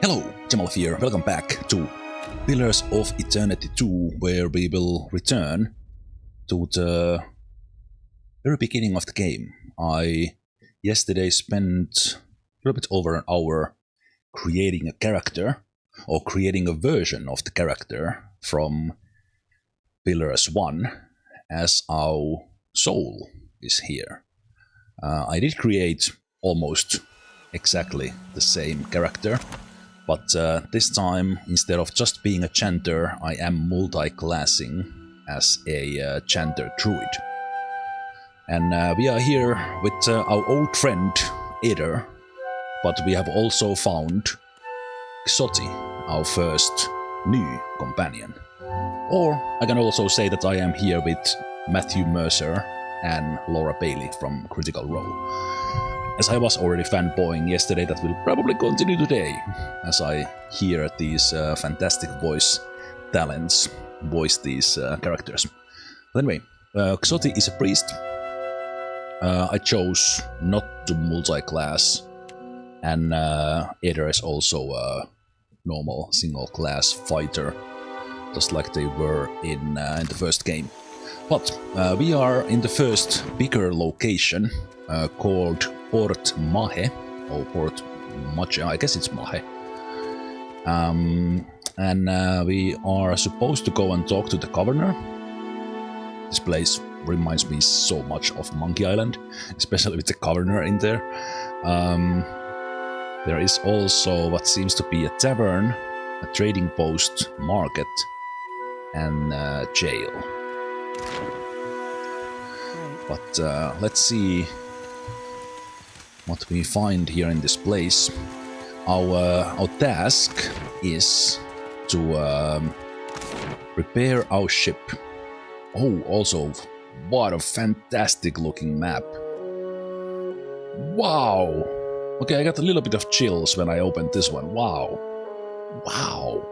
Hello, Zemalf here. Welcome back to Pillars of Eternity 2, where we will return to the very beginning of the game. I yesterday spent a little bit over an hour creating a character, or creating a version of the character from Pillars 1, as our soul is here. I did create almost exactly the same character, but this time, instead of just being a chanter, I am multi-classing as a chanter druid. And we are here with our old friend, Eder, but we have also found Xoti, our first new companion. Or I can also say that I am here with Matthew Mercer and Laura Bailey from Critical Role. As I was already fanboying yesterday, that will probably continue today, as I hear these fantastic voice talents voice these characters. But anyway, Xoti is a priest. I chose not to multi-class, and Eder is also a normal single-class fighter, just like they were in the first game. But we are in the first bigger location called Port Maje, or Port Maje, I guess it's Maje. And we are supposed to go and talk to the governor. This place reminds me so much of Monkey Island, especially with the governor in there. There is also what seems to be a tavern, a trading post, market, and jail. But let's see what we find here in this place. Our task is to repair our ship. Oh, also, what a fantastic looking map. Wow! Okay, I got a little bit of chills when I opened this one. Wow. Wow.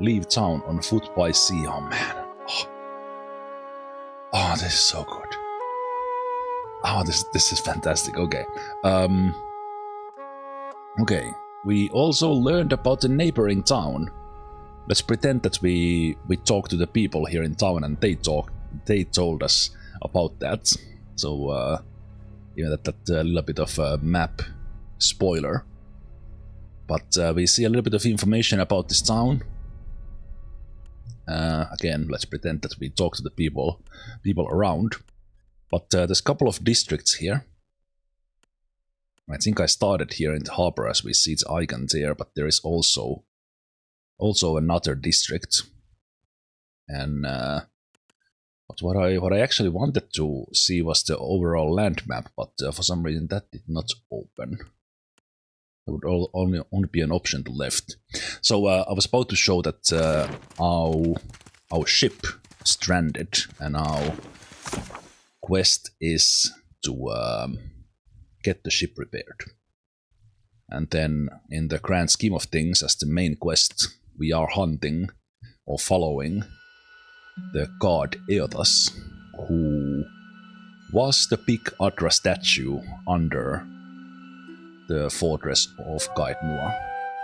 Leave town on foot by sea. Oh man. Oh, this is so good. Oh, this is fantastic. Okay. Okay. We also learned about the neighboring town. Let's pretend that we talk to the people here in town, and they told us about that. So that little bit of a map spoiler. But we see a little bit of information about this town. Again, let's pretend that we talk to the people around. But there's a couple of districts here. I think I started here in the harbor, as we see its icon there, but there is also another district. And but what I actually wanted to see was the overall land map, but for some reason that did not open. There would only be an option to left. So I was about to show that our ship stranded, and our quest is to get the ship repaired. And then, in the grand scheme of things, as the main quest, we are hunting or following the god Eothas, who was the big Adra statue under the fortress of Gaidnua.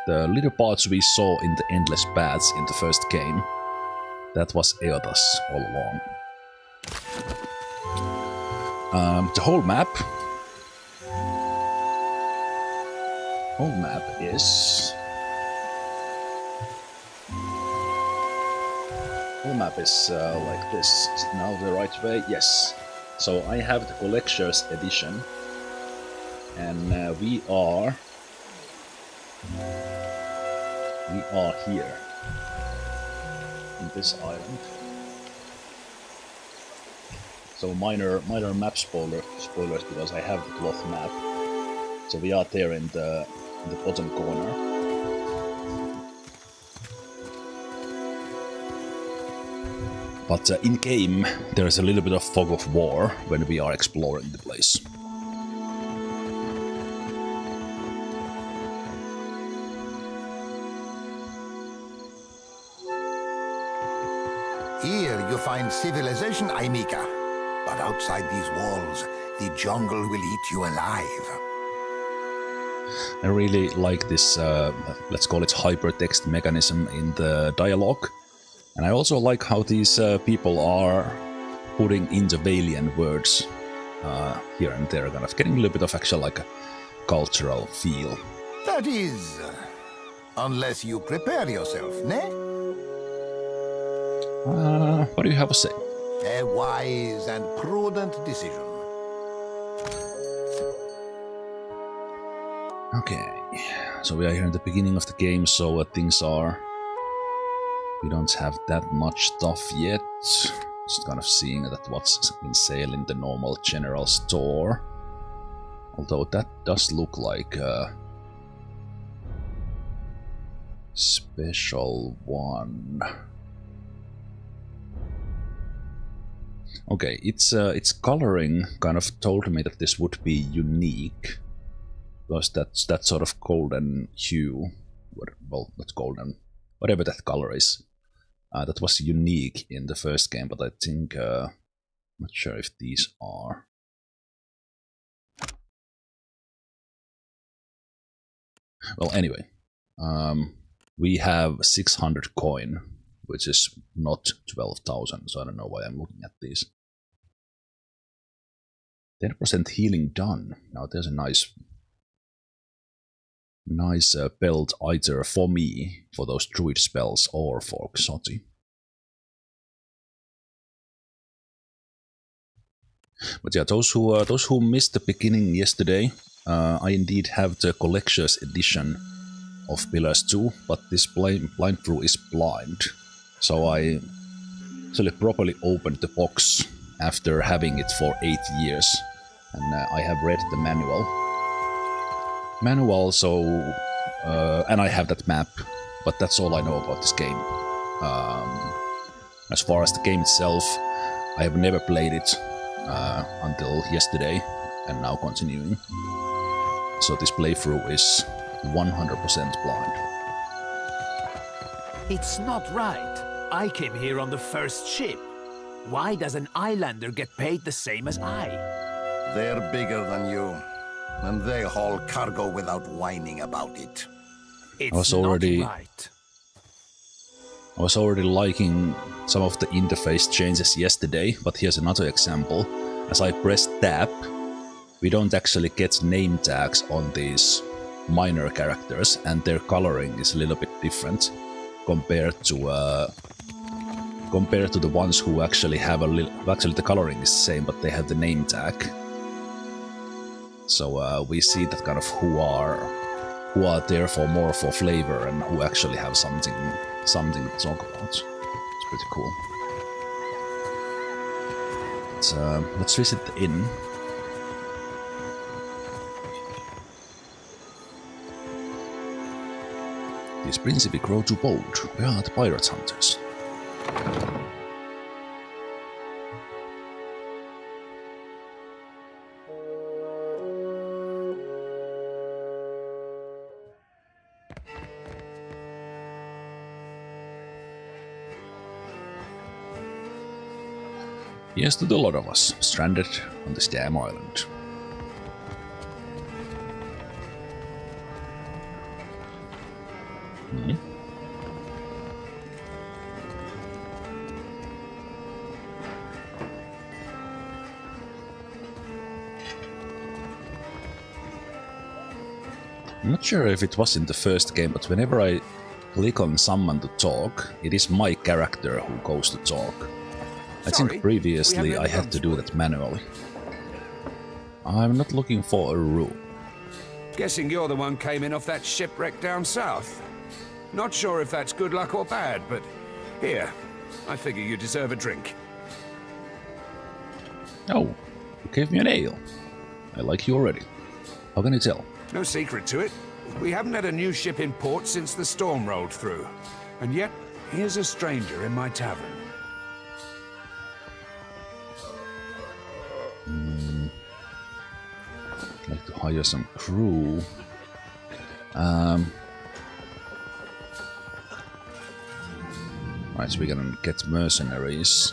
The little parts we saw in the endless paths in the first game, that was Eothas all along. The whole map is like this. Is it now the right way? Yes. So I have the collector's edition, and we are here in this island. So minor map spoilers, because I have the cloth map. So we are there in the bottom corner. But in-game, there is a little bit of fog of war when we are exploring the place. Here you find civilization, Aimika. But outside these walls, the jungle will eat you alive. I really like this, let's call it hypertext mechanism in the dialogue. And I also like how these people are putting into Valian words here and there, kind of getting a little bit of actual like a cultural feel. That is, unless you prepare yourself, ne? What do you have to say? A wise and prudent decision. Okay, so we are here in the beginning of the game, so things are... We don't have that much stuff yet. Just kind of seeing that what's in sale in the normal general store. Although that does look like a special one. Okay, its coloring kind of told me that this would be unique. Because that's that sort of golden hue. Well, not golden. Whatever that color is. That was unique in the first game, but I think... I'm not sure if these are. Well, anyway. We have 600 coin, which is not 12,000, so I don't know why I'm looking at these. 10% healing done. Now there's a nice belt either for me, for those druid spells, or for Xoti. But yeah, those who missed the beginning yesterday, I indeed have the collector's edition of Pillars 2, but this blind through is blind. So I actually properly opened the box after having it for 8 years, and I have read the manual. So and I have that map, but that's all I know about this game. As far as the game itself, I have never played it until yesterday, and now continuing. So this playthrough is 100% blind. It's not right. I came here on the first ship. Why does an islander get paid the same as I? They're bigger than you, and they haul cargo without whining about it. It's not right. I was already liking some of the interface changes yesterday, but here's another example. As I press tab, we don't actually get name tags on these minor characters, and their coloring is a little bit different compared to the ones who actually have a little... Actually, the coloring is the same, but they have the name tag. So we see that kind of who are there for more for flavor and who actually have something to talk about. It's pretty cool. Let's visit the inn. These principally grow too bold. We are the pirate hunters. Here's to the lot of us, stranded on this damn island. I'm not sure if it was in the first game, but whenever I click on someone to talk, it is my character who goes to talk. I think previously I had to do that manually. I'm not looking for a room. Guessing you're the one came in off that shipwreck down south. Not sure if that's good luck or bad, but here, I figure you deserve a drink. Oh, you gave me an ale. I like you already. How can you tell? No secret to it. We haven't had a new ship in port since the storm rolled through. And yet, here's a stranger in my tavern. I'd like to hire some crew. Right, so we're gonna get mercenaries.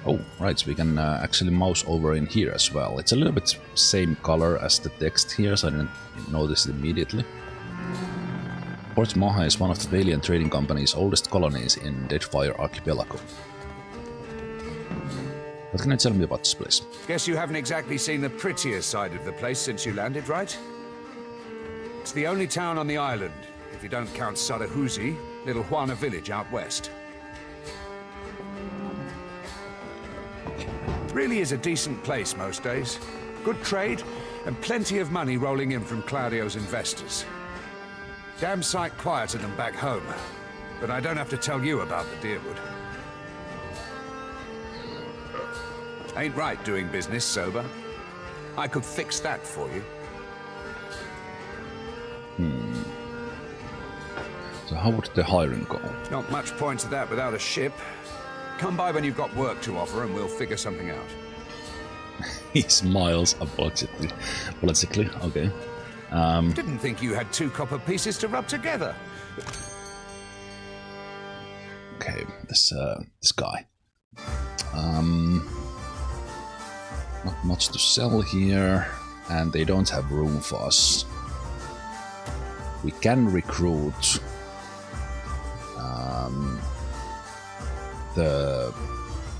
Oh, right, so we can actually mouse over in here as well. It's a little bit same color as the text here, so I didn't notice it immediately. Port Maje is one of the Valiant Trading Company's oldest colonies in Deadfire Archipelago. What can you tell me about this place? Guess you haven't exactly seen the prettier side of the place since you landed, right? It's the only town on the island, if you don't count Sadahuzi, little Juana village out west. Really is a decent place most days. Good trade, and plenty of money rolling in from Claudio's investors. Damn sight quieter than back home, but I don't have to tell you about the Deerwood. Ain't right doing business sober. I could fix that for you. So how would the hiring go? Not much point to that without a ship. Come by when you've got work to offer and we'll figure something out. He smiles apologetically. Okay. Didn't think you had 2 copper pieces to rub together. Okay, this guy. Not much to sell here, and they don't have room for us. We can recruit the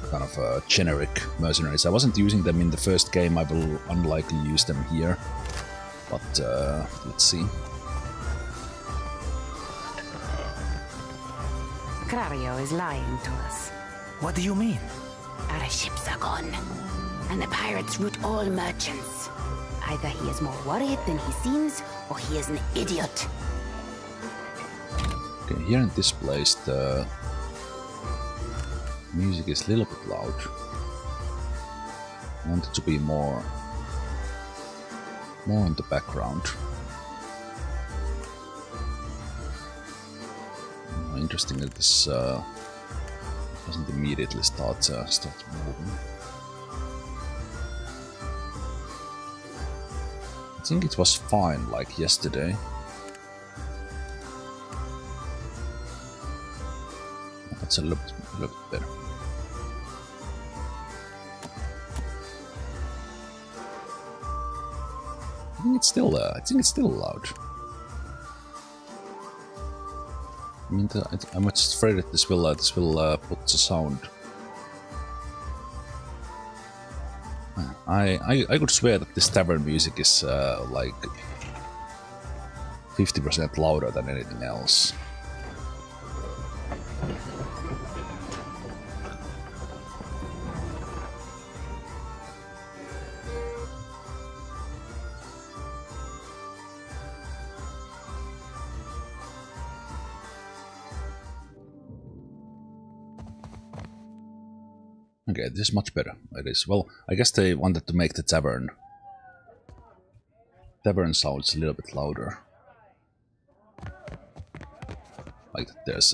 kind of generic mercenaries. I wasn't using them in the first game. I will unlikely use them here, but let's see. Claudio is lying to us. What do you mean? Our ships are gone, and the pirates root all merchants. Either he is more worried than he seems, or he is an idiot. Okay, here in this place the music is a little bit loud. I want it to be more in the background. Interesting that this doesn't immediately start moving. I think it was fine like yesterday. That's a little bit better. I think it's still loud. I mean, I'm just afraid that this will put the sound. I could swear that this tavern music is like 50% louder than anything else. Okay, this is much better. It is. Well, I guess they wanted to make the tavern sounds a little bit louder. Like there's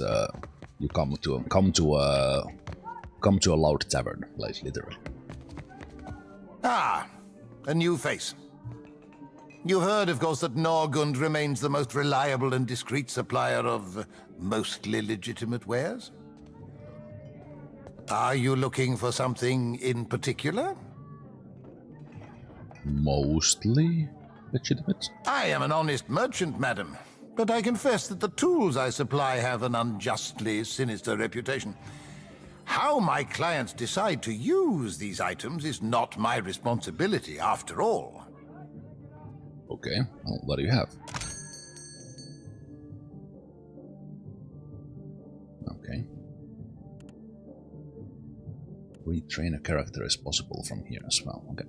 you come to a loud tavern, like literally. Ah, a new face. You've heard, of course, that Norgund remains the most reliable and discreet supplier of mostly legitimate wares. Are you looking for something in particular? Mostly legitimate? I am an honest merchant, madam, but I confess that the tools I supply have an unjustly sinister reputation. How my clients decide to use these items is not my responsibility, after all. Okay, well, what do you have? Okay. Retrain a character is possible from here as well. Okay.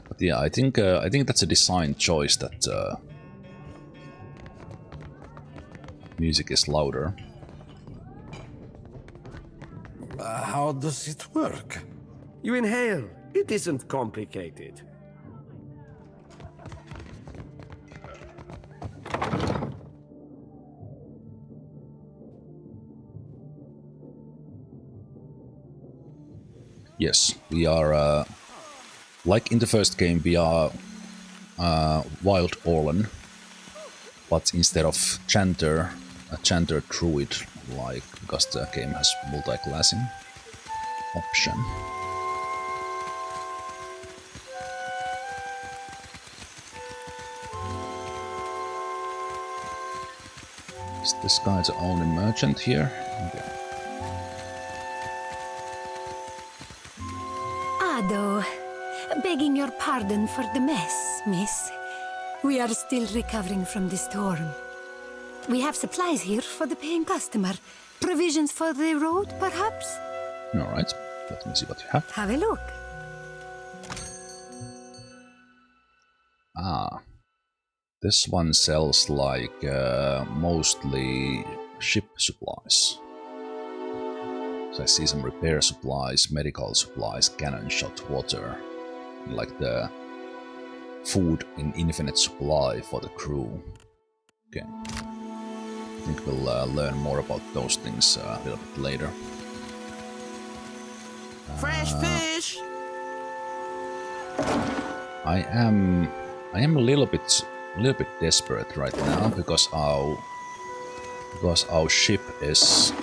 But yeah, I think that's a design choice that music is louder. How does it work? You inhale. It isn't complicated. Yes, we are, like in the first game, we are Wild Orlan, but instead of Chanter, a Chanter Druid like, because the game has multi-classing option. Is this guy the only merchant here? Okay. Ado, begging your pardon for the mess, miss. We are still recovering from the storm. We have supplies here for the paying customer. Provisions for the road, perhaps? Alright, let me see what you have. Have a look. Ah. This one sells like mostly ship supplies. So I see some repair supplies, medical supplies, cannon shot, water, and like the food in infinite supply for the crew. Okay. I think we'll learn more about those things a little bit later. Fresh fish! I am a little bit desperate right now because our ship is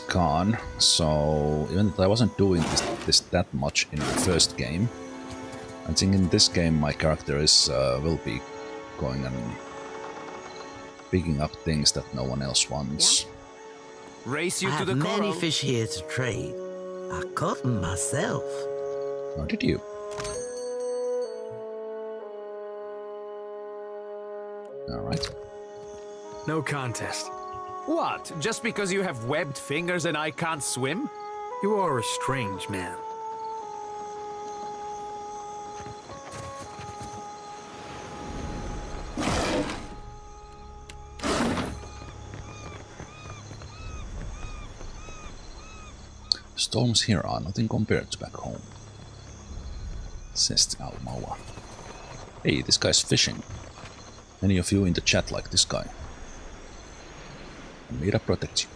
gone. So even though I wasn't doing this that much in the first game, I think in this game my character is will be going and picking up things that no one else wants. Yeah. Race you I to have the many coral. fish here to trade. I caught them myself. Or did you? Alright. No contest. What? Just because you have webbed fingers and I can't swim? You are a strange man. Storms here are nothing compared to back home, says the Almawa. Hey, this guy's fishing. Any of you in the chat like this guy? Mira protects you.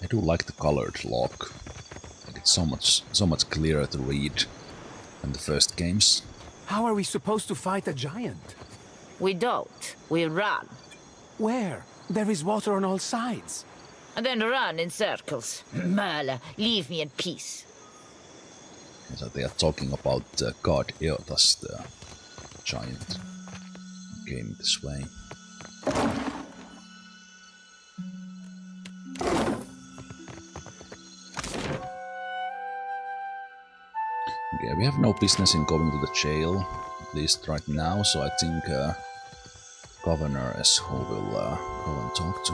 I do like the colored log. It's so much clearer to read than the first games. How are we supposed to fight a giant? We don't. We run. Where? There is water on all sides. And then run in circles. Merle, leave me in peace. So they are talking about God Eotas, the giant who came this way. Okay, we have no business in going to the jail, at least right now, so I think Governor is who will go and talk to.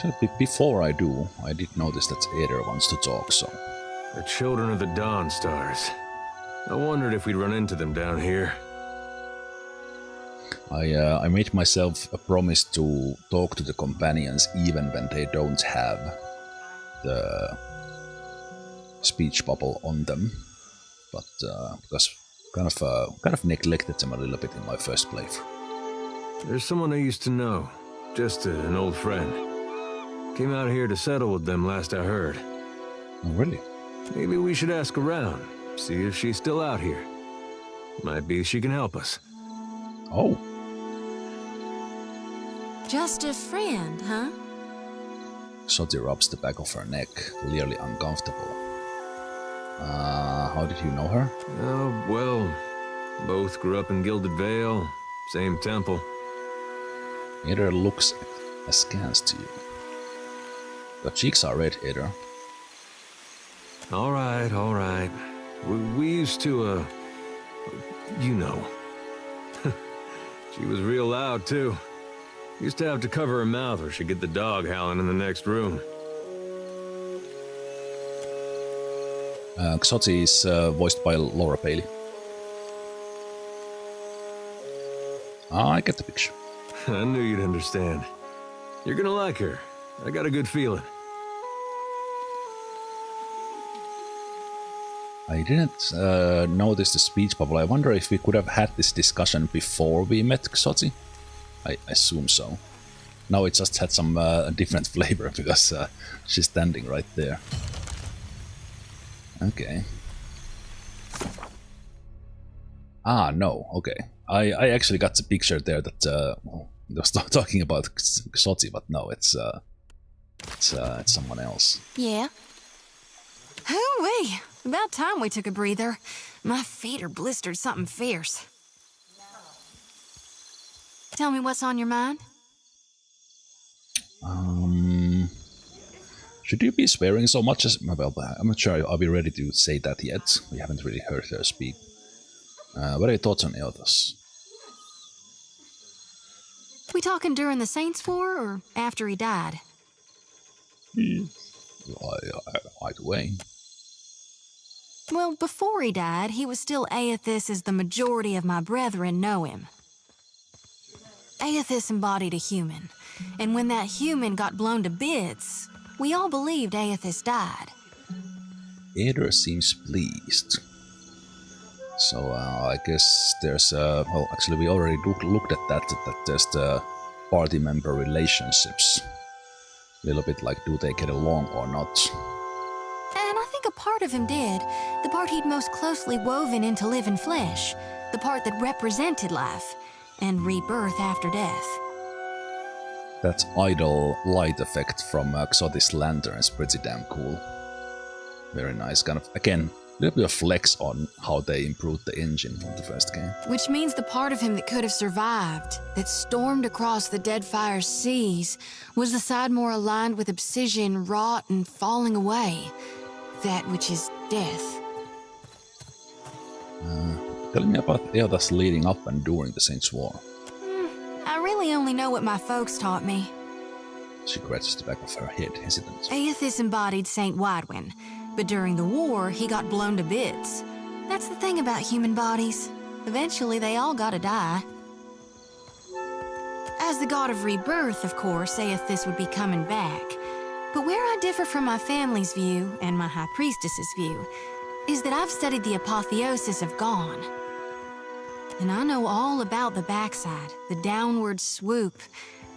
So before I do, I did notice that Ader wants to talk, so... The children of the Dawn Stars. I wondered if we'd run into them down here. I made myself a promise to talk to the companions even when they don't have the speech bubble on them, but because kind of neglected them a little bit in my first playthrough. There's someone I used to know, just an old friend. Came out here to settle with them last I heard. Oh, really? Maybe we should ask around, see if she's still out here. Might be she can help us. Oh. Just a friend, huh? Soti rubs the back of her neck, clearly uncomfortable. How did you know her? Oh, well, both grew up in Gilded Vale, same temple. Ader looks askance to you. Your cheeks are red, Ader. All right. We used to, you know. She was real loud, too. Used to have to cover her mouth or she'd get the dog howling in the next room. Xoti is voiced by Laura Bailey. I get the picture. I knew you'd understand. You're gonna like her. I got a good feeling. I didn't notice the speech bubble. I wonder if we could have had this discussion before we met Xoti. I assume so. Now it just had some different flavor because she's standing right there. Okay. Ah, no. Okay. I actually got the picture there that they was talking about Xoti, but no, it's someone else. Yeah. Hoo-wee! About time we took a breather. My feet are blistered something fierce. Tell me what's on your mind? Should you be swearing so much as... Well, I'm not sure I'll be ready to say that yet. We haven't really heard her speak. What are your thoughts on Eothas? We talking during the Saints' War or after he died? Either way. Well, before he died, he was still Aethys as the majority of my brethren know him. Aethys embodied a human, and when that human got blown to bits, we all believed Aethys died. Aether seems pleased. So I guess there's well, actually we already looked at that there's the party member relationships. A little bit like, do they get along or not? And I think a part of him did. The part he'd most closely woven into living flesh. The part that represented life and rebirth after death. That idle light effect from Xoti's lantern is pretty damn cool. Very nice, kind of, again, a little bit of flex on how they improved the engine from the first game. Which means the part of him that could have survived, that stormed across the Deadfire seas, was the side more aligned with obsidian, rot, and falling away. That which is death. Tell me about Eothas leading up and during the Saints' War. I really only know what my folks taught me. She scratches the back of her head, hesitant. Aethys embodied Saint Widwin, but during the war, he got blown to bits. That's the thing about human bodies. Eventually, they all gotta die. As the god of rebirth, of course, Aethys would be coming back. But where I differ from my family's view, and my High Priestess's view, is that I've studied the apotheosis of Gone. And I know all about the backside, the downward swoop,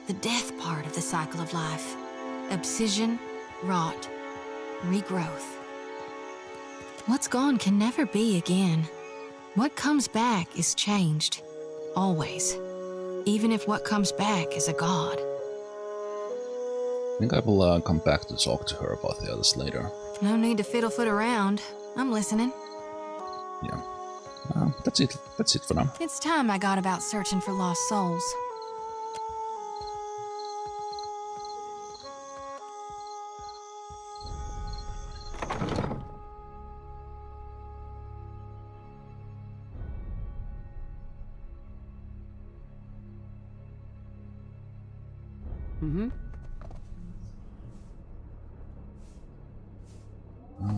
the death part of the cycle of life. Obsidian, rot, regrowth. What's gone can never be again. What comes back is changed. Always. Even if what comes back is a god. I think I will come back to talk to her about the others later. No need to fiddle-foot around. I'm listening. Yeah. That's it. That's it for now. It's time I got about searching for lost souls.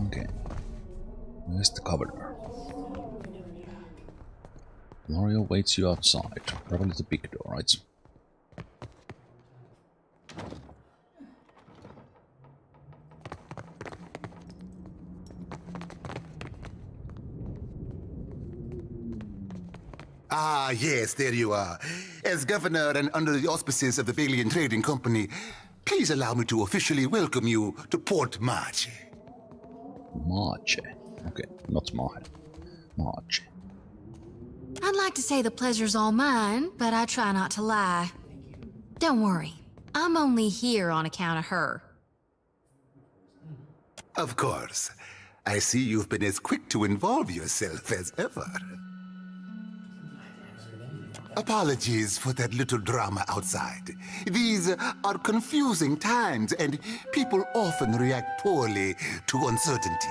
Okay. Where's the governor? Gloria waits you outside. Probably the big door, right? Ah, yes, there you are. As governor and under the auspices of the Valian Trading Company, please allow me to officially welcome you to Port Maje. Maje. Okay, not Maje. Maje. I'd like to say the pleasure's all mine, but I try not to lie. Don't worry, I'm only here on account of her. Of course. I see you've been as quick to involve yourself as ever. Apologies for that little drama outside. These are confusing times, and people often react poorly to uncertainty.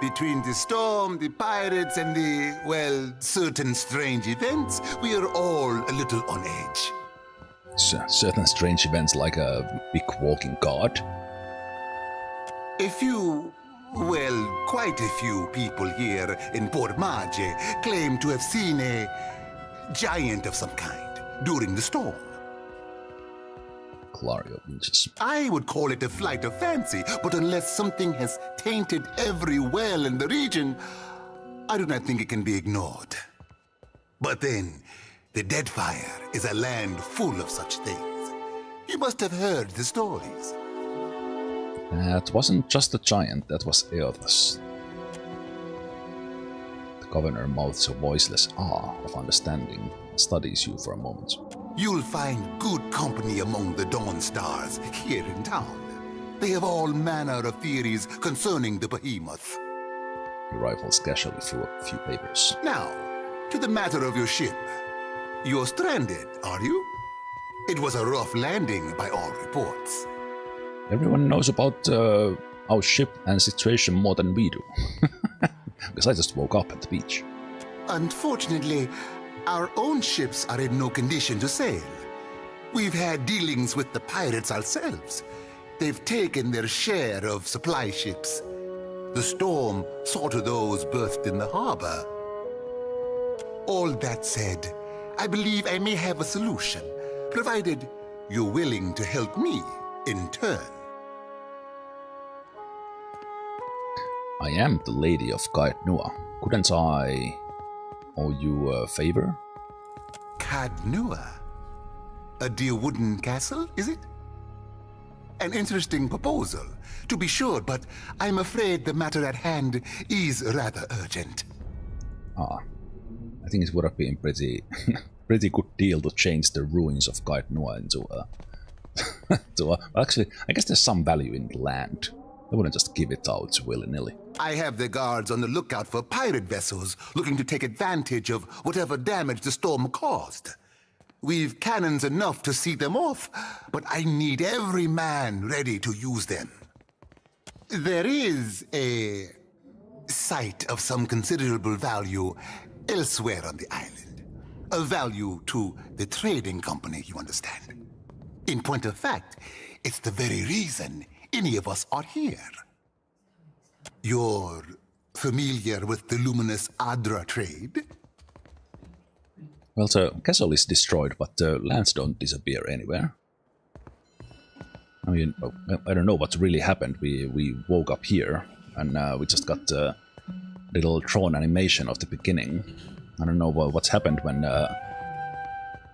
Between the storm, the pirates, and the, well, certain strange events, we are all a little on edge. Certain strange events like a big walking god? A few, well, quite a few people here in Port Maje claim to have seen a giant of some kind during the storm. Clario winches. I would call it a flight of fancy, but unless something has tainted every well in the region, I do not think it can be ignored. But then, the Deadfire is a land full of such things. You must have heard the stories. That wasn't just a giant, that was Eothas. The governor mouths a voiceless awe of understanding and studies you for a moment. You'll find good company among the Dawn Stars here in town. They have all manner of theories concerning the behemoth. He rifles casually through a few papers. Now, to the matter of your ship. You're stranded, are you? It was a rough landing by all reports. Everyone knows about our ship and situation more than we do. Because I just woke up at the beach. Unfortunately, our own ships are in no condition to sail. We've had dealings with the pirates ourselves. They've taken their share of supply ships. The storm saw to those berthed in the harbor. All that said, I believe I may have a solution, provided you're willing to help me in turn. I am the Lady of Kaetnua. Couldn't I owe you a favor? Kaetnua? A dear wooden castle, is it? An interesting proposal, to be sure, but I'm afraid the matter at hand is rather urgent. I think it would have been pretty good deal to change the ruins of Kaetnua into actually, I guess there's some value in the land. I wouldn't just give it out willy-nilly. I have the guards on the lookout for pirate vessels looking to take advantage of whatever damage the storm caused. We've cannons enough to see them off, but I need every man ready to use them. There is a site of some considerable value elsewhere on the island. A value to the trading company, you understand. In point of fact, it's the very reason any of us are here. You're familiar with the luminous Adra trade? Well, the castle is destroyed, but the lands don't disappear anywhere. I mean, I don't know what really happened. We woke up here, and we just got a little drawn animation of the beginning. I don't know what's happened when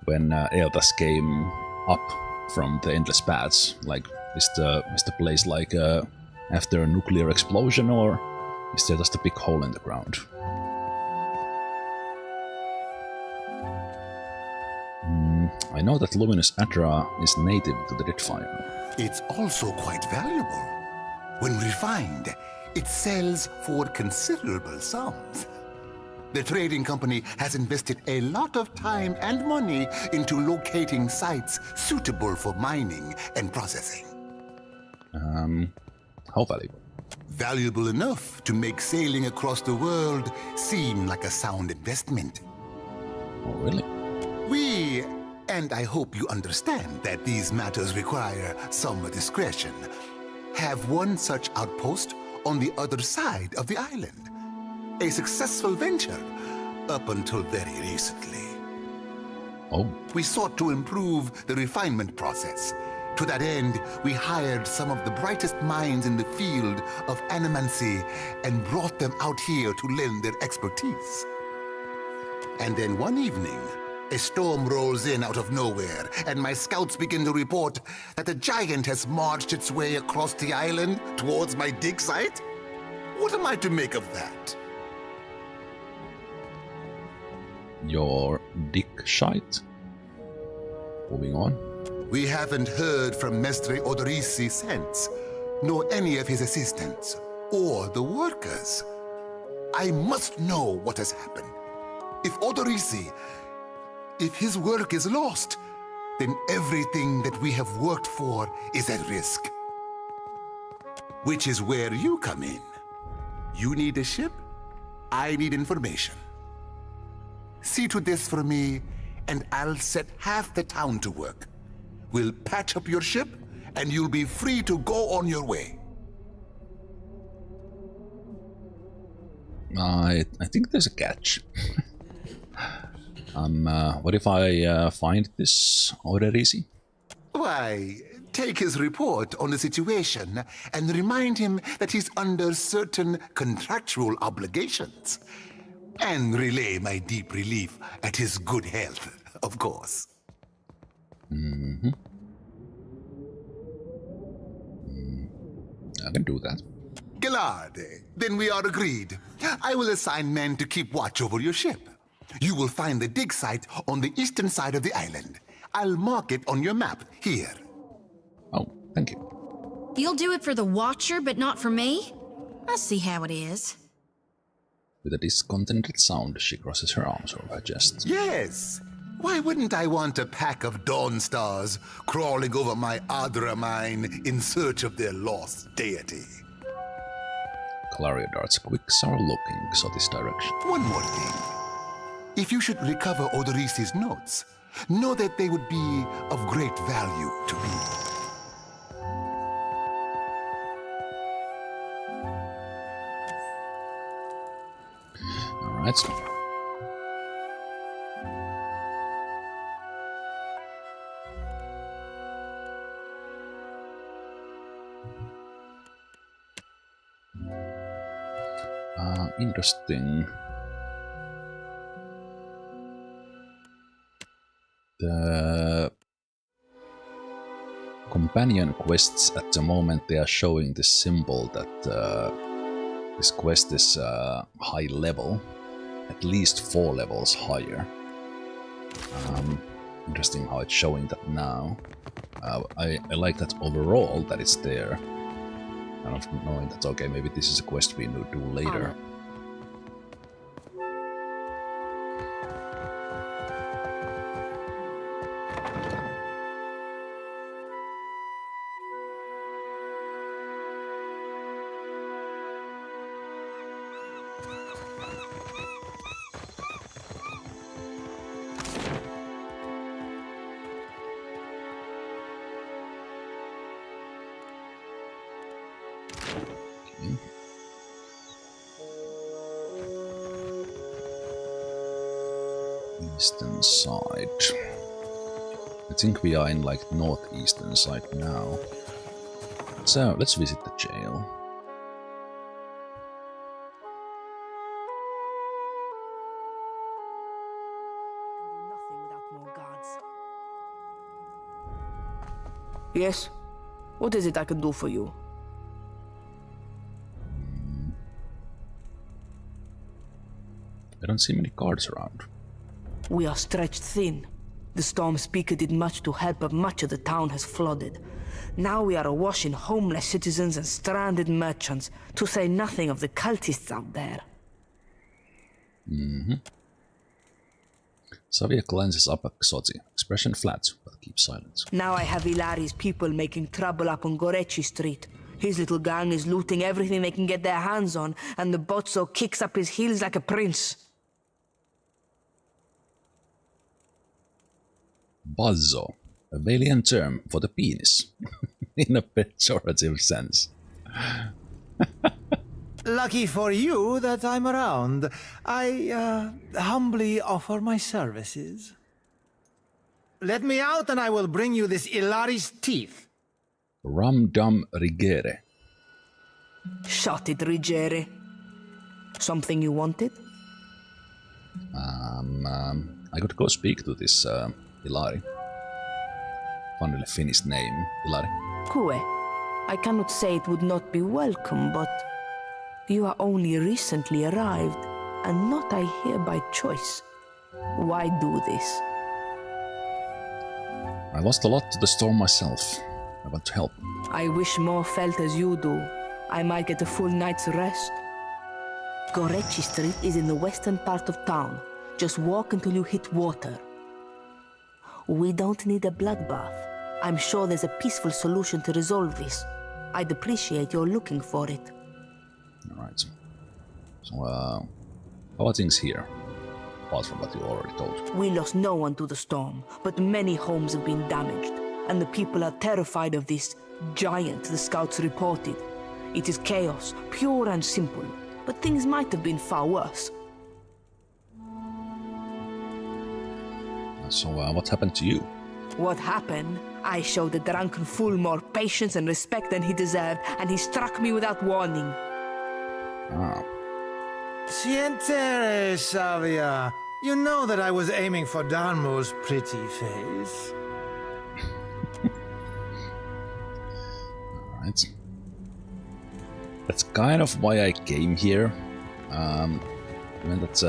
Eothas came up from the endless paths. Like, is the place like after a nuclear explosion, or is there just a big hole in the ground? I know that luminous Adra is native to the Deadfire. It's also quite valuable. When refined, it sells for considerable sums. The trading company has invested a lot of time and money into locating sites suitable for mining and processing. How valuable? Valuable enough to make sailing across the world seem like a sound investment. Oh, really? We, and I hope you understand that these matters require some discretion, have one such outpost on the other side of the island. A successful venture, up until very recently. Oh. We sought to improve the refinement process. To that end, we hired some of the brightest minds in the field of animancy and brought them out here to lend their expertise. And then one evening, a storm rolls in out of nowhere, and my scouts begin to report that a giant has marched its way across the island towards my dig site. What am I to make of that? Your dick shite? Moving on. We haven't heard from Mestre Odorisi since, nor any of his assistants, or the workers. I must know what has happened. If Odorisi, if his work is lost, then everything that we have worked for is at risk. Which is where you come in. You need a ship, I need information. See to this for me, and I'll set half the town to work. We'll patch up your ship, and you'll be free to go on your way. I think there's a catch. What if I find this order easy? Why, take his report on the situation and remind him that he's under certain contractual obligations. And relay my deep relief at his good health, of course. Mm-hmm. I can do that. Gallarde, then we are agreed. I will assign men to keep watch over your ship. You will find the dig site on the eastern side of the island. I'll mark it on your map here. Oh, thank you. You'll do it for the Watcher, but not for me? I see how it is. With a discontented sound, she crosses her arms over her chest. Yes. Why wouldn't I want a pack of Dawn Stars crawling over my Adra mine in search of their lost deity? Claria darts a quick, sour look in Xoti's direction. One more thing. If you should recover Odorise's notes, know that they would be of great value to me. All right. Interesting. The companion quests at the moment, they are showing this symbol that this quest is high level, at least 4 levels higher. Interesting how it's showing that now. I like that overall that it's there. Kind of knowing that, okay, maybe this is a quest we will do later. Eastern side. I think we are in like northeastern side now. So let's visit the jail. Nothing without more guards. Yes? What is it I can do for you? I don't see many guards around. We are stretched thin. The Storm Speaker did much to help, but much of the town has flooded. Now we are awash in homeless citizens and stranded merchants, to say nothing of the cultists out there. Xavier glances up at Xoti, expression flat, but keeps silent. Now I have Ilari's people making trouble up on Gorechi Street. His little gang is looting everything they can get their hands on, and the Bozzo kicks up his heels like a prince. Bozzo, a Valian term for the penis, in a pejorative sense. Lucky for you that I'm around. I humbly offer my services. Let me out and I will bring you this Ilari's teeth. Ram dum rigere. Shut it, Rigere. Something you wanted? I could go speak to this Ilari. Funnily Finnish name, Ilari. Kue, I cannot say it would not be welcome, but you are only recently arrived, and not I here by choice. Why do this? I lost a lot to the storm myself. I want to help. I wish more felt as you do. I might get a full night's rest. Gorechi Street is in the western part of town. Just walk until you hit water. We don't need a bloodbath. I'm sure there's a peaceful solution to resolve this. I'd appreciate your looking for it. Alright. So, how are things here? Apart from what you already told. We lost no one to the storm, but many homes have been damaged, and the people are terrified of this giant the scouts reported. It is chaos, pure and simple, but things might have been far worse. So, what happened to you? What happened? I showed the drunken fool more patience and respect than he deserved, and he struck me without warning. Ah. Sientere, Savia. You know that I was aiming for Darmo's pretty face. Alright. That's kind of why I came here. I mean, that's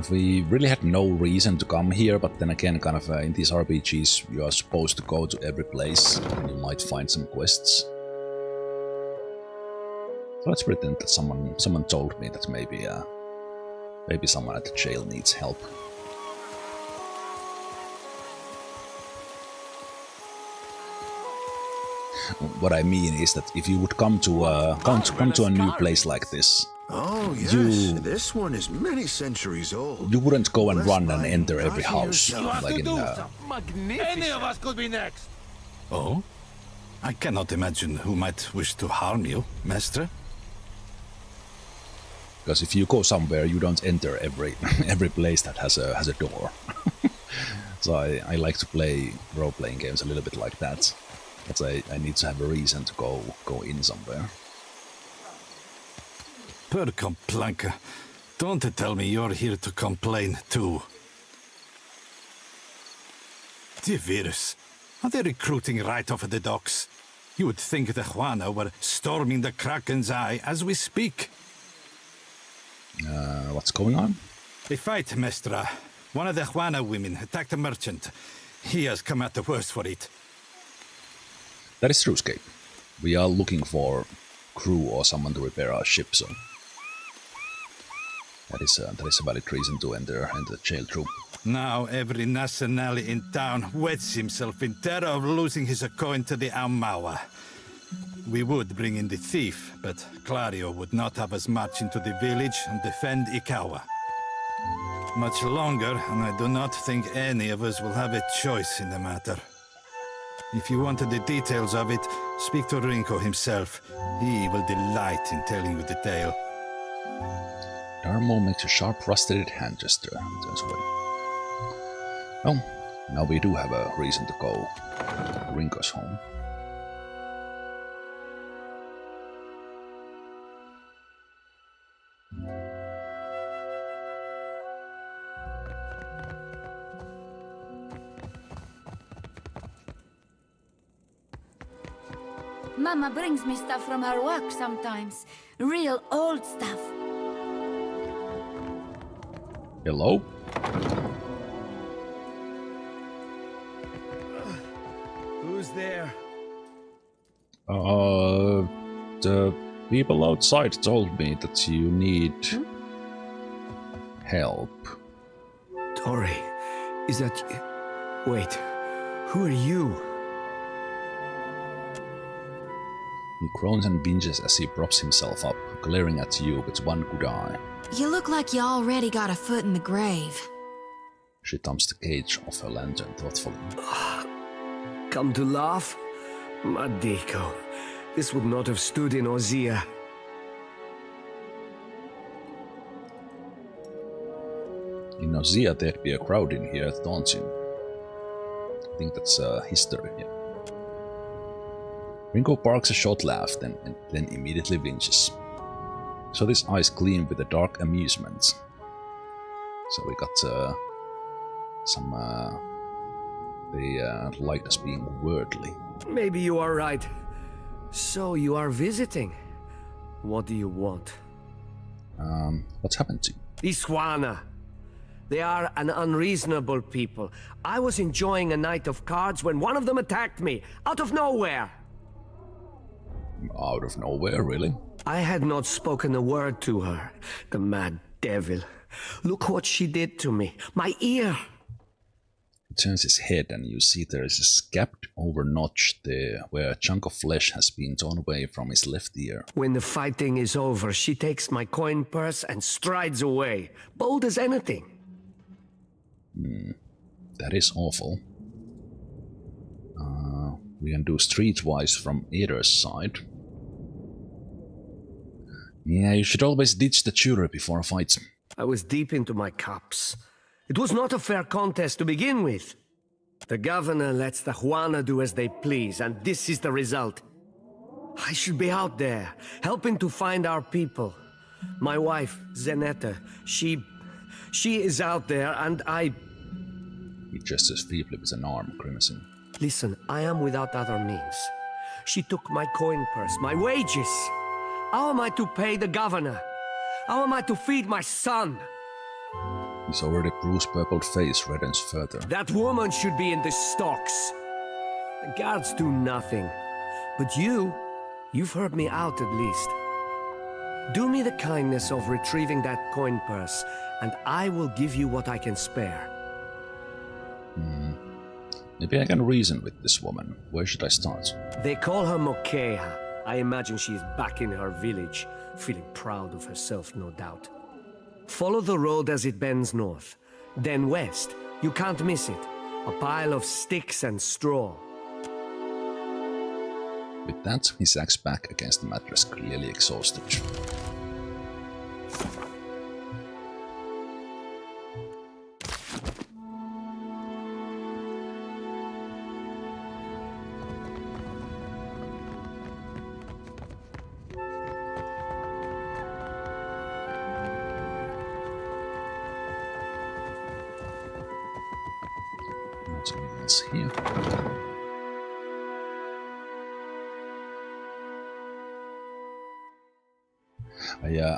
we really had no reason to come here, but then again, kind of in these RPGs, you are supposed to go to every place, and you might find some quests. So let's pretend that someone told me that maybe someone at the jail needs help. What I mean is that if you would come to a new place like this, oh yes, this one is many centuries old. You wouldn't go and run and enter every house like in. Any of us could be next. Oh, I cannot imagine who might wish to harm you, Master. Because if you go somewhere, you don't enter every place that has a door. So I like to play role-playing games a little bit like that. But I need to have a reason to go in somewhere. Per complanca, don't tell me you're here to complain too. The virus. Are they recruiting right off the docks? You would think the Juana were storming the Kraken's Eye as we speak. What's going on? A fight, Mestra. One of the Juana women attacked a merchant. He has come out the worst for it. That is true, Scape. We are looking for crew or someone to repair our ship, so that is a valid reason to enter the jail troop. Now every nationale in town wets himself in terror of losing his coin to the Aumaua. We would bring in the thief, but Clario would not have us march into the village and defend Ikawa. Much longer, and I do not think any of us will have a choice in the matter. If you wanted the details of it, speak to Rinko himself. He will delight in telling you the tale. Darmo makes a sharp, rusted hand gesture and turns away. Well, now we do have a reason to go to Rinko's home. Mama brings me stuff from her work sometimes. Real old stuff. Hello? Who's there? The people outside told me that you need help. Tori, is that... Wait, who are you? He groans and binges as he props himself up, glaring at you with one good eye. You look like you already got a foot in the grave. She thumbs the cage off her lantern thoughtfully. Come to laugh? Madeko, this would not have stood in Ozia. In Ozia there'd be a crowd in here at dancing. I think that's history, yeah. Ringo barks a short laugh, then immediately blinches. So his eyes gleam with a dark amusement. So we got they liked us being worldly. Maybe you are right. So you are visiting. What do you want? What's happened to you? Iswana. They are an unreasonable people. I was enjoying a night of cards when one of them attacked me, out of nowhere. Out of nowhere, really? I had not spoken a word to her. The mad devil. Look what she did to me. My ear. He turns his head and you see there is a scabbed over notch there where a chunk of flesh has been torn away from his left ear. When the fighting is over, she takes my coin purse and strides away. Bold as anything. That is awful. We can do streetwise from either's side. Yeah, you should always ditch the jury before a fight. I was deep into my cups. It was not a fair contest to begin with. The governor lets the Juana do as they please, and this is the result. I should be out there, helping to find our people. My wife, Zenetta, she is out there, and I... He gestures feebly with an arm, grimacing. Listen, I am without other means. She took my coin purse, my wages. How am I to pay the governor? How am I to feed my son? His already bruise-purpled face reddens further. That woman should be in the stocks. The guards do nothing. But you've heard me out at least. Do me the kindness of retrieving that coin purse, and I will give you what I can spare. Maybe I can reason with this woman. Where should I start? They call her Mokeha. I imagine she is back in her village, feeling proud of herself, no doubt. Follow the road as it bends north. Then west. You can't miss it. A pile of sticks and straw. With that, he sags back against the mattress, clearly exhausted. Nothing else here.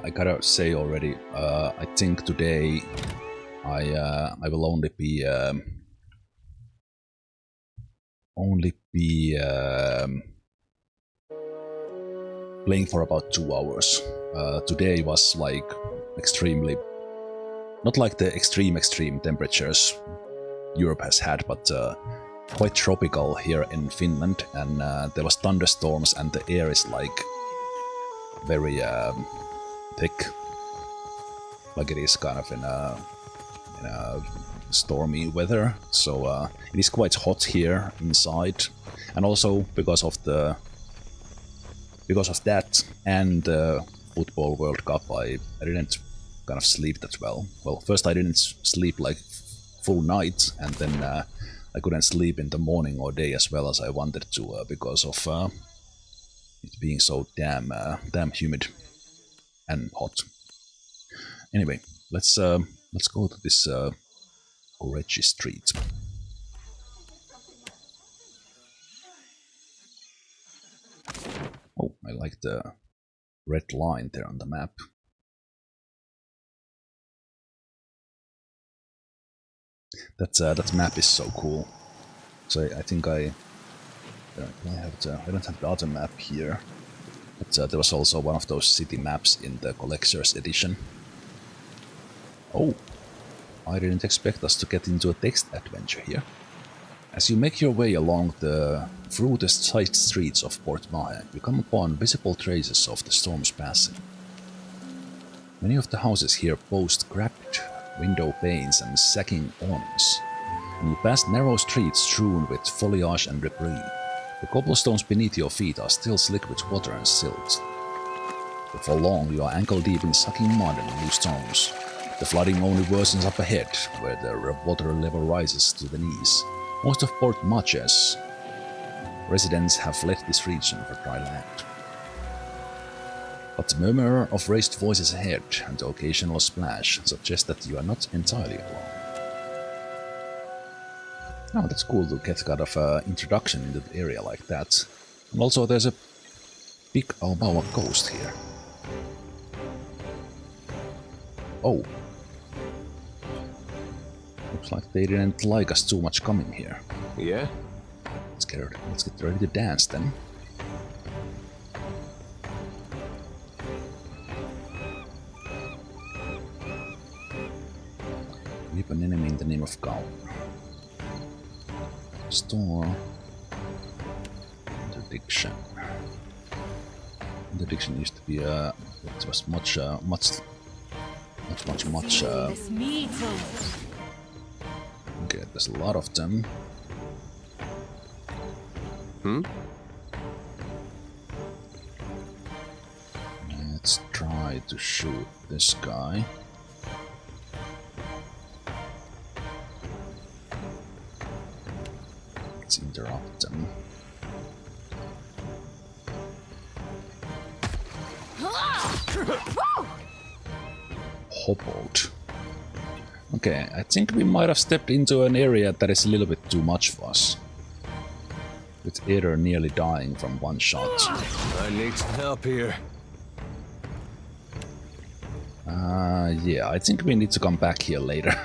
I gotta say already, I think today I will only be playing for about 2 hours. Today was like extremely, not like the extreme temperatures Europe has had, but quite tropical here in Finland, and there was thunderstorms, and the air is like very thick, like it is kind of in a stormy weather. So it is quite hot here inside, and also because of that and the football World Cup, I didn't kind of sleep that well. Well, first I didn't sleep like full night, and then I couldn't sleep in the morning or day as well as I wanted to because of it being so damn humid and hot. Anyway, let's go to this Gorechi street. Oh, I like the red line there on the map. That map is so cool. So I think I don't have the other map here, but there was also one of those city maps in the collector's edition. Oh, I didn't expect us to get into a text adventure here. As you make your way along through the side streets of Port Maje, you come upon visible traces of the storm's passing. Many of the houses here boast cracked window panes and sagging awnings, and you pass narrow streets strewn with foliage and debris. The cobblestones beneath your feet are still slick with water and silt. Before long, you are ankle-deep in sucking mud and loose stones. The flooding only worsens up ahead, where the water level rises to the knees. Most of Port Maje's residents have fled this region for dry land. But the murmur of raised voices ahead and the occasional splash suggest that you are not entirely alone. Oh, that's cool to get kind of an introduction into the area like that. And also there's a big Albawa ghost here. Oh. Looks like they didn't like us too much coming here. Yeah? Let's get ready to dance then. Whip an enemy in the name of God. Store. Interdiction. Interdiction used to be it was much. Okay, there's a lot of them. Let's try to shoot this guy. Let's interrupt them. Hobbled. Okay, I think we might have stepped into an area that is a little bit too much for us. With Eder nearly dying from one shot. I need some help here. Yeah, I think we need to come back here later.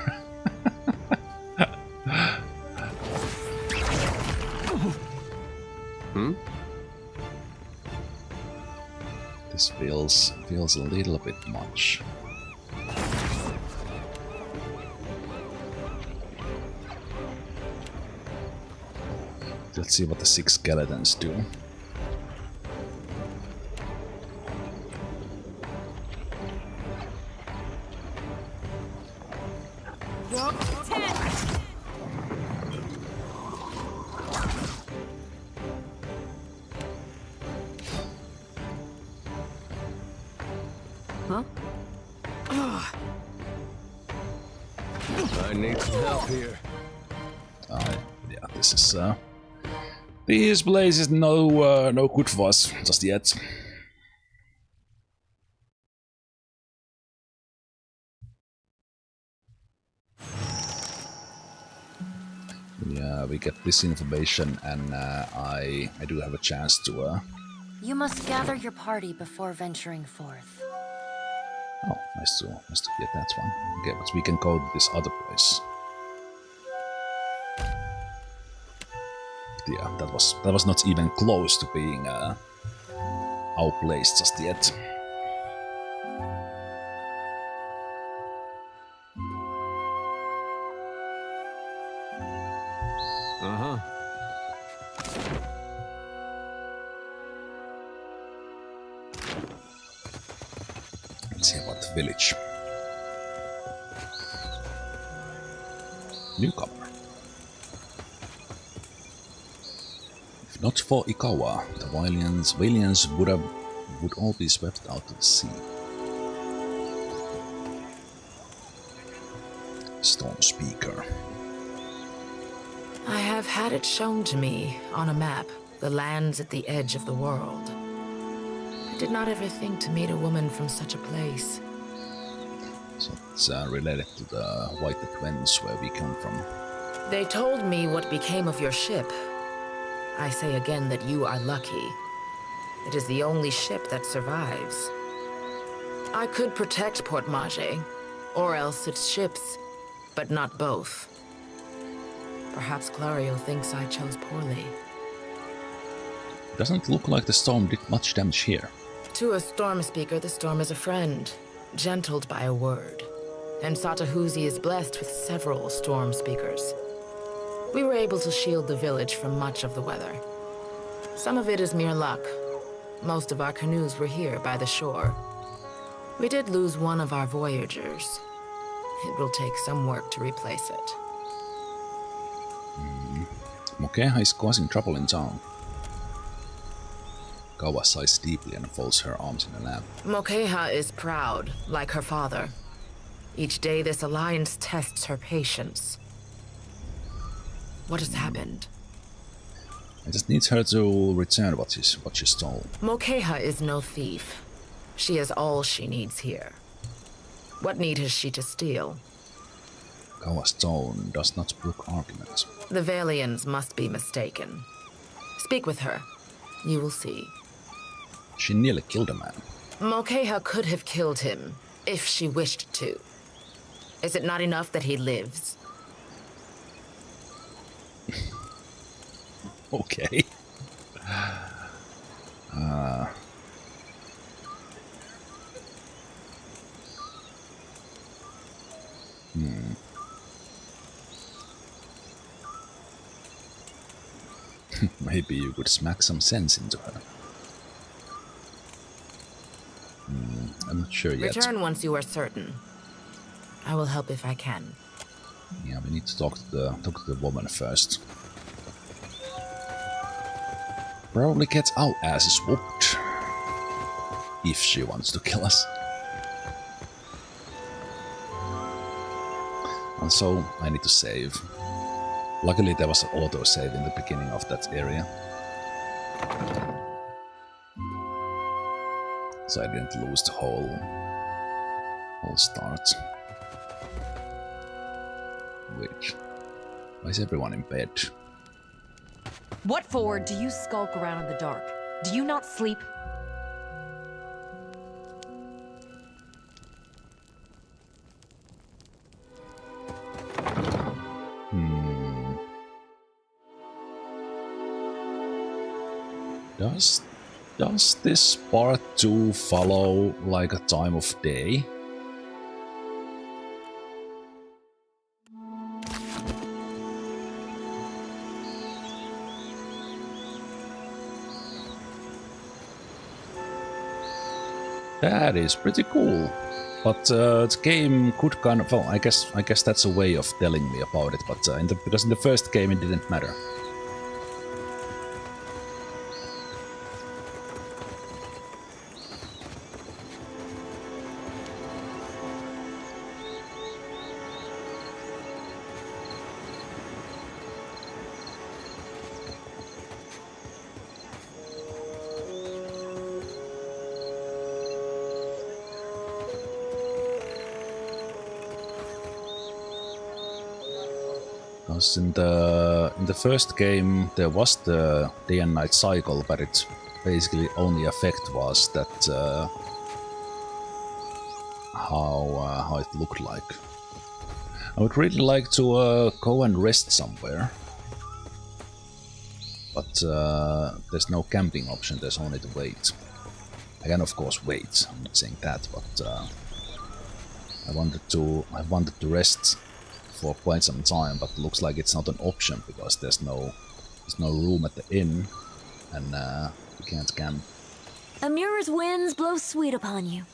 This feels a little bit much. Let's see what the 6 skeletons do. Huh? I need some help here. Yeah, this is this place is no good for us just yet. Yeah, we get this information, and I do have a chance to. You must gather your party before venturing forth. Oh, nice to get that one. Okay, but we can go to this other place. Yeah, that was not even close to being outplaced just yet. Let's see about the village. Newcomer. If not for Ikawa, the Valians would all be swept out to the sea. Storm Speaker. I have had it shown to me on a map, the lands at the edge of the world. I did not ever think to meet a woman from such a place. So it's related to the White Twins where we come from. They told me what became of your ship. I say again that you are lucky. It is the only ship that survives. I could protect Port Maje, or else its ships, but not both. Perhaps Clario thinks I chose poorly. Doesn't look like the storm did much damage here. To a storm speaker, the storm is a friend, gentled by a word. And Satahuzi is blessed with several storm speakers. We were able to shield the village from much of the weather. Some of it is mere luck. Most of our canoes were here by the shore. We did lose one of our voyagers. It will take some work to replace it. Mokeha is causing trouble in town. Kawa sighs deeply and folds her arms in a lap. Mokeha is proud, like her father. Each day this alliance tests her patience. What has happened? I just need her to return what she stole. Mokeha is no thief. She has all she needs here. What need has she to steal? Kawa's tone does not brook argument. The Valians must be mistaken. Speak with her. You will see. She nearly killed a man. Mokeha could have killed him, if she wished to. Is it not enough that he lives? Okay. Maybe you could smack some sense into her. I'm not sure yet. Return once you are certain. I will help if I can. Yeah, we need to talk to the woman first. Probably gets our asses whooped. If she wants to kill us. Also, I need to save. Luckily there was an autosave in the beginning of that area. So I didn't lose the whole start. Wait, why is everyone in bed? What for do you skulk around in the dark? Do you not sleep? Does this part 2 follow like a time of day? That is pretty cool, but the game could kind of, well, I guess that's a way of telling me about it, but because in the first game it didn't matter. Because in the first game there was the day and night cycle, but its basically only effect was that how it looked like. I would really like to go and rest somewhere, but there's no camping option. There's only to wait. I can of course wait. I'm not saying that, but I wanted to rest for quite some time, but looks like it's not an option because there's no room at the inn, and you can't camp. A mirror's winds blow sweet upon you.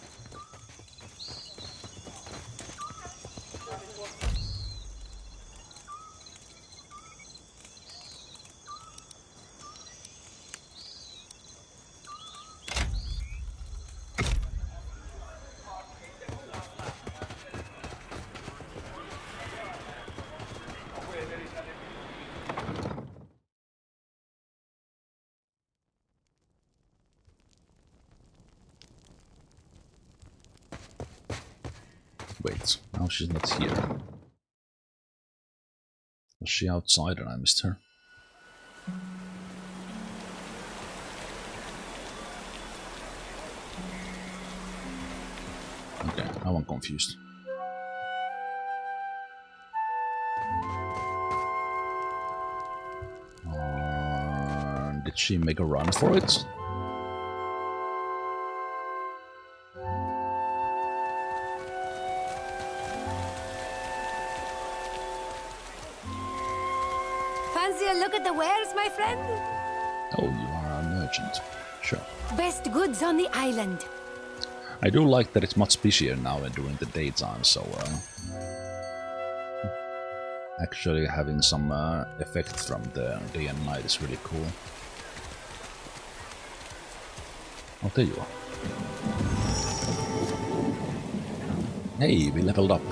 Wait, now she's not here. Was she outside and I missed her? Okay, now I'm confused. Did she make a run for it? Look at the wares, my friend. Oh, you are a merchant. Sure. Best goods on the island. I do like that it's much busier now and during the daytime, so actually having some effect from the day and night is really cool. Oh, there you are. Hey, we leveled up.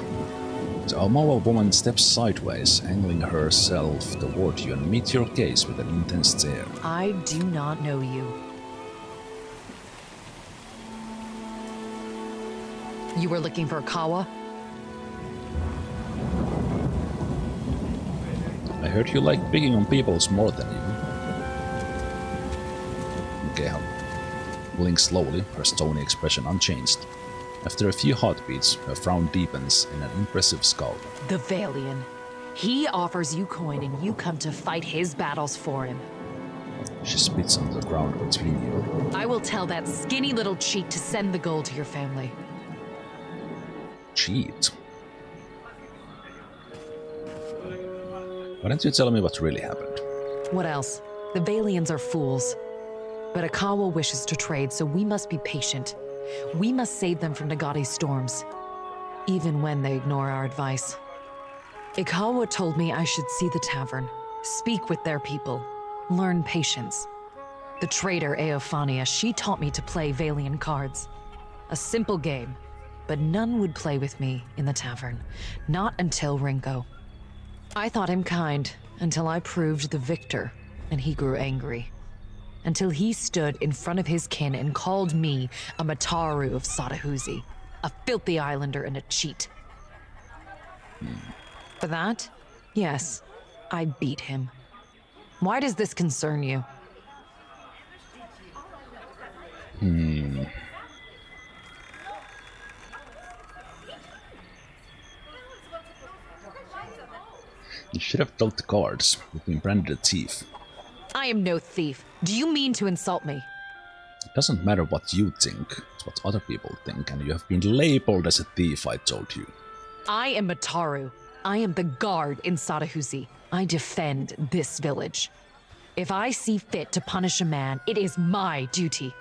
The Almoa woman steps sideways, angling herself toward you and meets your gaze with an intense stare. I do not know you. You were looking for Kawa? I heard you like picking on people's more than you. Okay, blinks slowly, her stony expression unchanged. After a few heartbeats, her frown deepens in an impressive scowl. The Valian. He offers you coin and you come to fight his battles for him. She spits on the ground between you. I will tell that skinny little cheat to send the gold to your family. Cheat? Why don't you tell me what really happened? What else? The Valians are fools. But Akawa wishes to trade, so we must be patient. We must save them from Nagati's storms, even when they ignore our advice. Ikawa told me I should see the tavern, speak with their people, learn patience. The trader Eophania, she taught me to play Valian cards. A simple game, but none would play with me in the tavern, not until Rinko. I thought him kind, Until I proved the victor, and he grew angry. Until he stood in front of his kin and called me a Mataru of Satahuzi, a filthy islander and a cheat. For that, yes, I beat him. Why does this concern you? You should have told the guards you've been branded a thief. I am no thief. Do you mean to insult me? It doesn't matter what you think, it's what other people think, and you have been labeled as a thief, I told you. I am Mataru. I am the guard in Satahuzi. I defend this village. If I see fit to punish a man, it is my duty.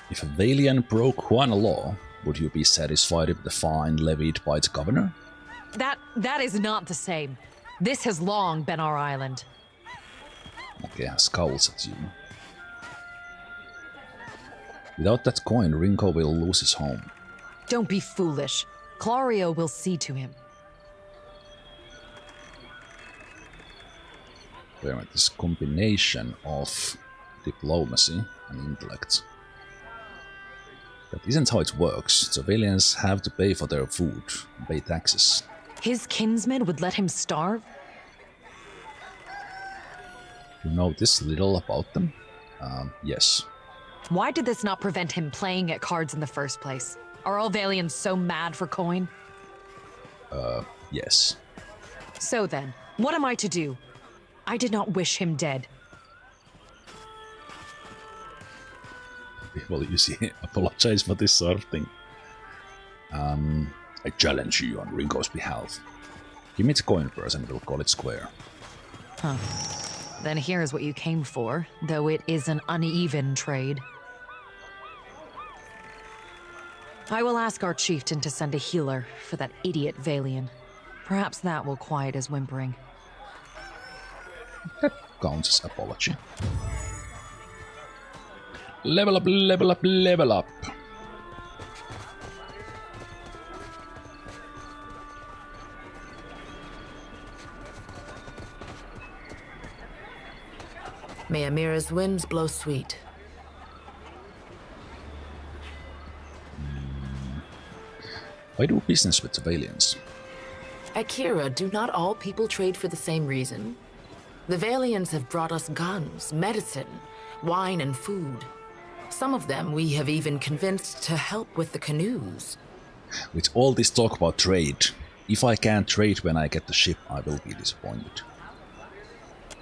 If a Valian broke Huana law, would you be satisfied with the fine levied by the governor? That is not the same. This has long been our island. Okay, scowls at you. Without that coin, Ringo will lose his home. Don't be foolish. Clario will see to him. Wait a minute, this combination of diplomacy and intellect. That isn't how it works. Civilians have to pay for their food, and pay taxes. His kinsmen would let him starve? You know this little about them? Yes. Why did this not prevent him playing at cards in the first place? Are all Valians so mad for coin? Yes. So then, what am I to do? I did not wish him dead. Well, you see, apologize for this sort of thing. I challenge you on Ringo's behalf. Give me the coin first and we'll call it square. Huh. Then here's what you came for, though it is an uneven trade. I will ask our chieftain to send a healer for that idiot Valian. Perhaps that will quiet his whimpering. That counts as apology. Level up, level up, level up. May Amira's winds blow sweet. Why do business with the Valians? Akira, do not all people trade for the same reason? The Valians have brought us guns, medicine, wine, and food. Some of them we have even convinced to help with the canoes. With all this talk about trade, if I can't trade when I get the ship, I will be disappointed.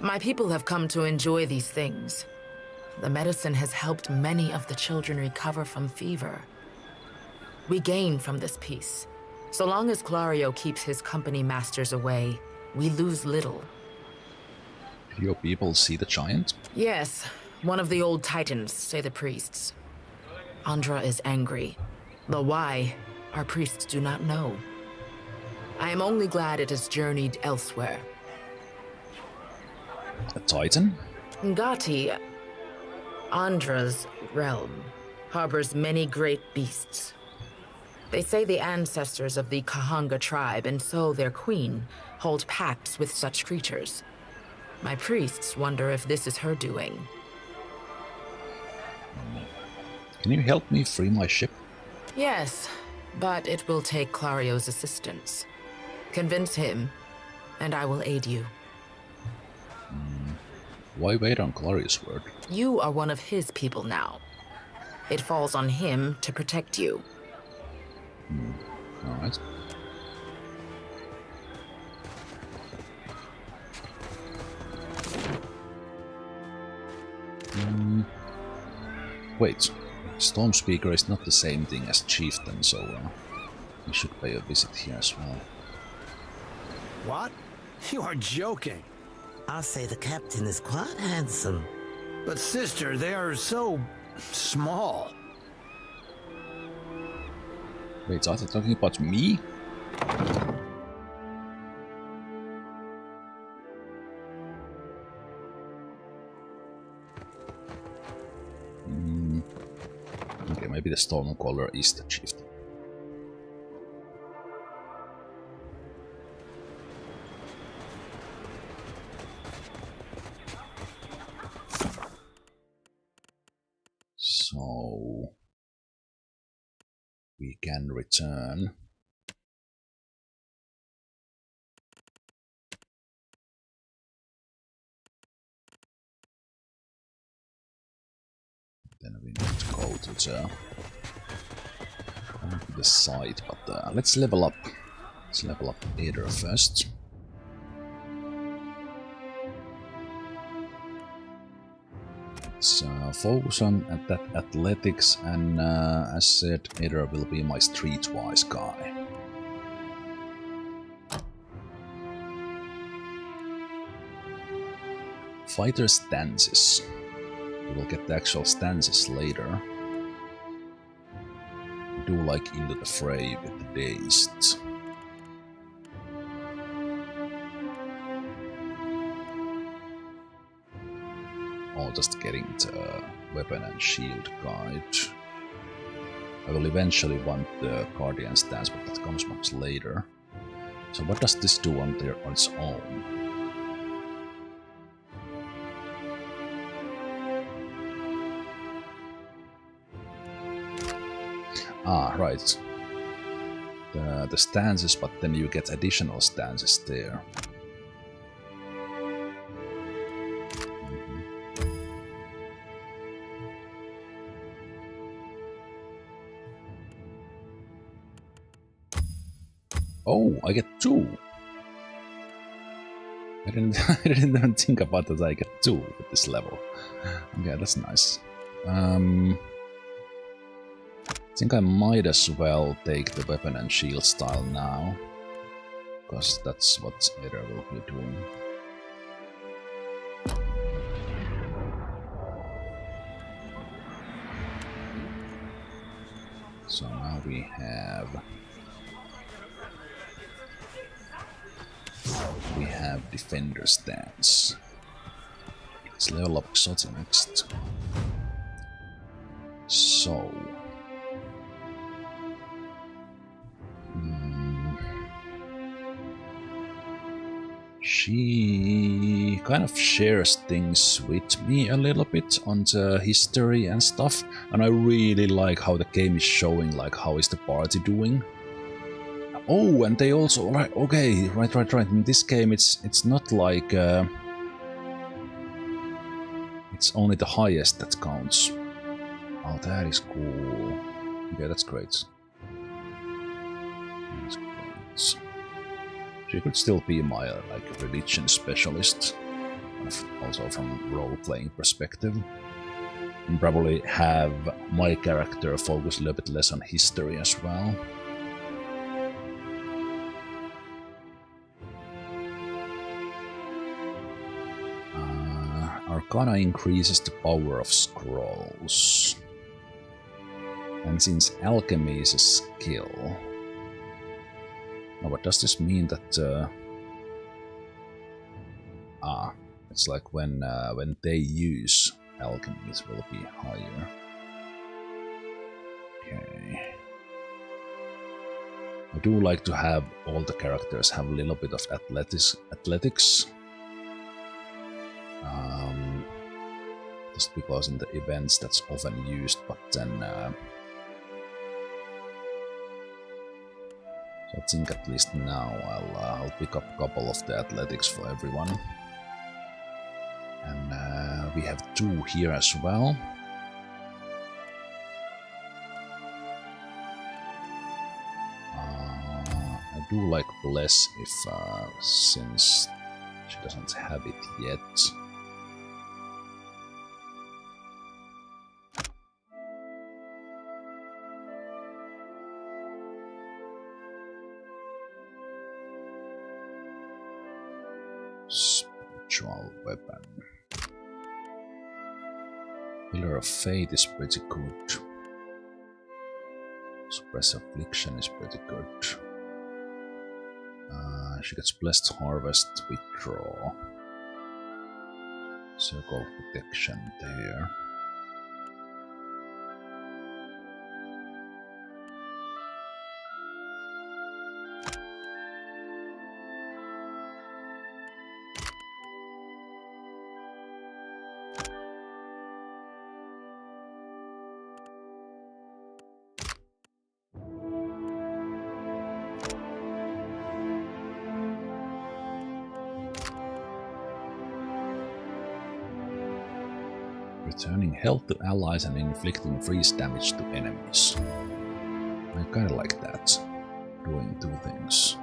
My people have come to enjoy these things. The medicine has helped many of the children recover from fever. We gain from this peace. So long as Clario keeps his company masters away, we lose little. Do your people see the giant? Yes, one of the old titans, say the priests. Andra is angry. The why, our priests do not know. I am only glad it has journeyed elsewhere. A titan? Ngati, Andra's realm, harbors many great beasts. They say the ancestors of the Kahanga tribe, and so their queen, hold pacts with such creatures. My priests wonder if this is her doing. Can you help me free my ship? Yes, but it will take Clario's assistance. Convince him, and I will aid you. Why wait on Clario's word? You are one of his people now. It falls on him to protect you. Alright. Wait, Storm Speaker is not the same thing as Chieftain, so we should pay a visit here as well. What? You are joking. I'll say the captain is quite handsome. But sister, they are so small. Wait, are they talking about me? Okay, maybe the Stormcaller is the chieftain. we can return. Then we need to go to the side, but let's level up. Let's level up Aether first. Let's focus on that athletics, and as said, Aether will be my streetwise guy. Fighter stances. We will get the actual stances later. We do like Into the Fray with the Dazed. Or just getting the weapon and shield guide. I will eventually want the Guardian stance, but that comes much later. So what does this do on its own? Ah, right. The stances, but then you get additional stances there. Oh, I get 2. I didn't even think about that. I get 2 at this level. Okay, that's nice. I think I might as well take the weapon and shield style now, because that's what Aether will be doing. So now we have defender stance. Let's level up Xoti next. So she kind of shares things with me a little bit on the history and stuff, and I really like how the game is showing like how is the party doing. Oh, and they also right. Okay, right. In this game, it's not like it's only the highest that counts. Oh, that is cool. Okay, that's great. That's great. She could still be my like religion specialist, also from role-playing perspective, and probably have my character focus a little bit less on history as well. Arcana increases the power of scrolls, and since alchemy is a skill. Now, what does this mean that? It's like when they use alchemy, it will be higher. Okay. I do like to have all the characters have a little bit of athletics. Just because in the events that's often used, but then so I think at least now I'll pick up a couple of the athletics for everyone, and we have 2 here as well. I do like Bless if since she doesn't have it yet. Spiritual weapon. Pillar of Fate is pretty good. Suppress Affliction is pretty good. She gets Blessed Harvest, Withdraw. Circle of Protection there. Returning health to allies and inflicting freeze damage to enemies. I kinda like that. Doing two things.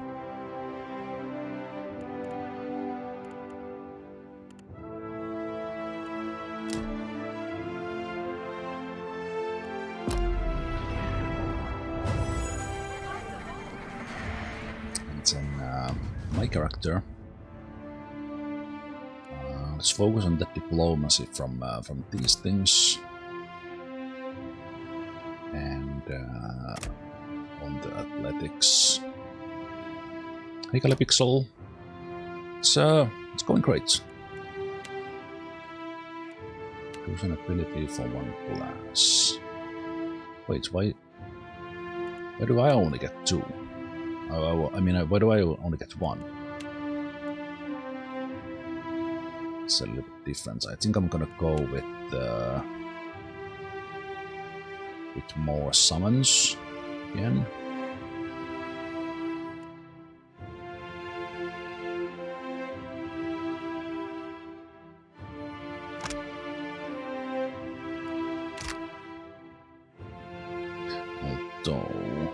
And then my character. Let's focus on the diplomacy from these things. And on the athletics. Hey Calypixel. It's going great. Choose an ability for one class. Wait, why do I only get two? I mean, why do I only get one? It's a little bit different. I think I'm gonna go with more summons again. Although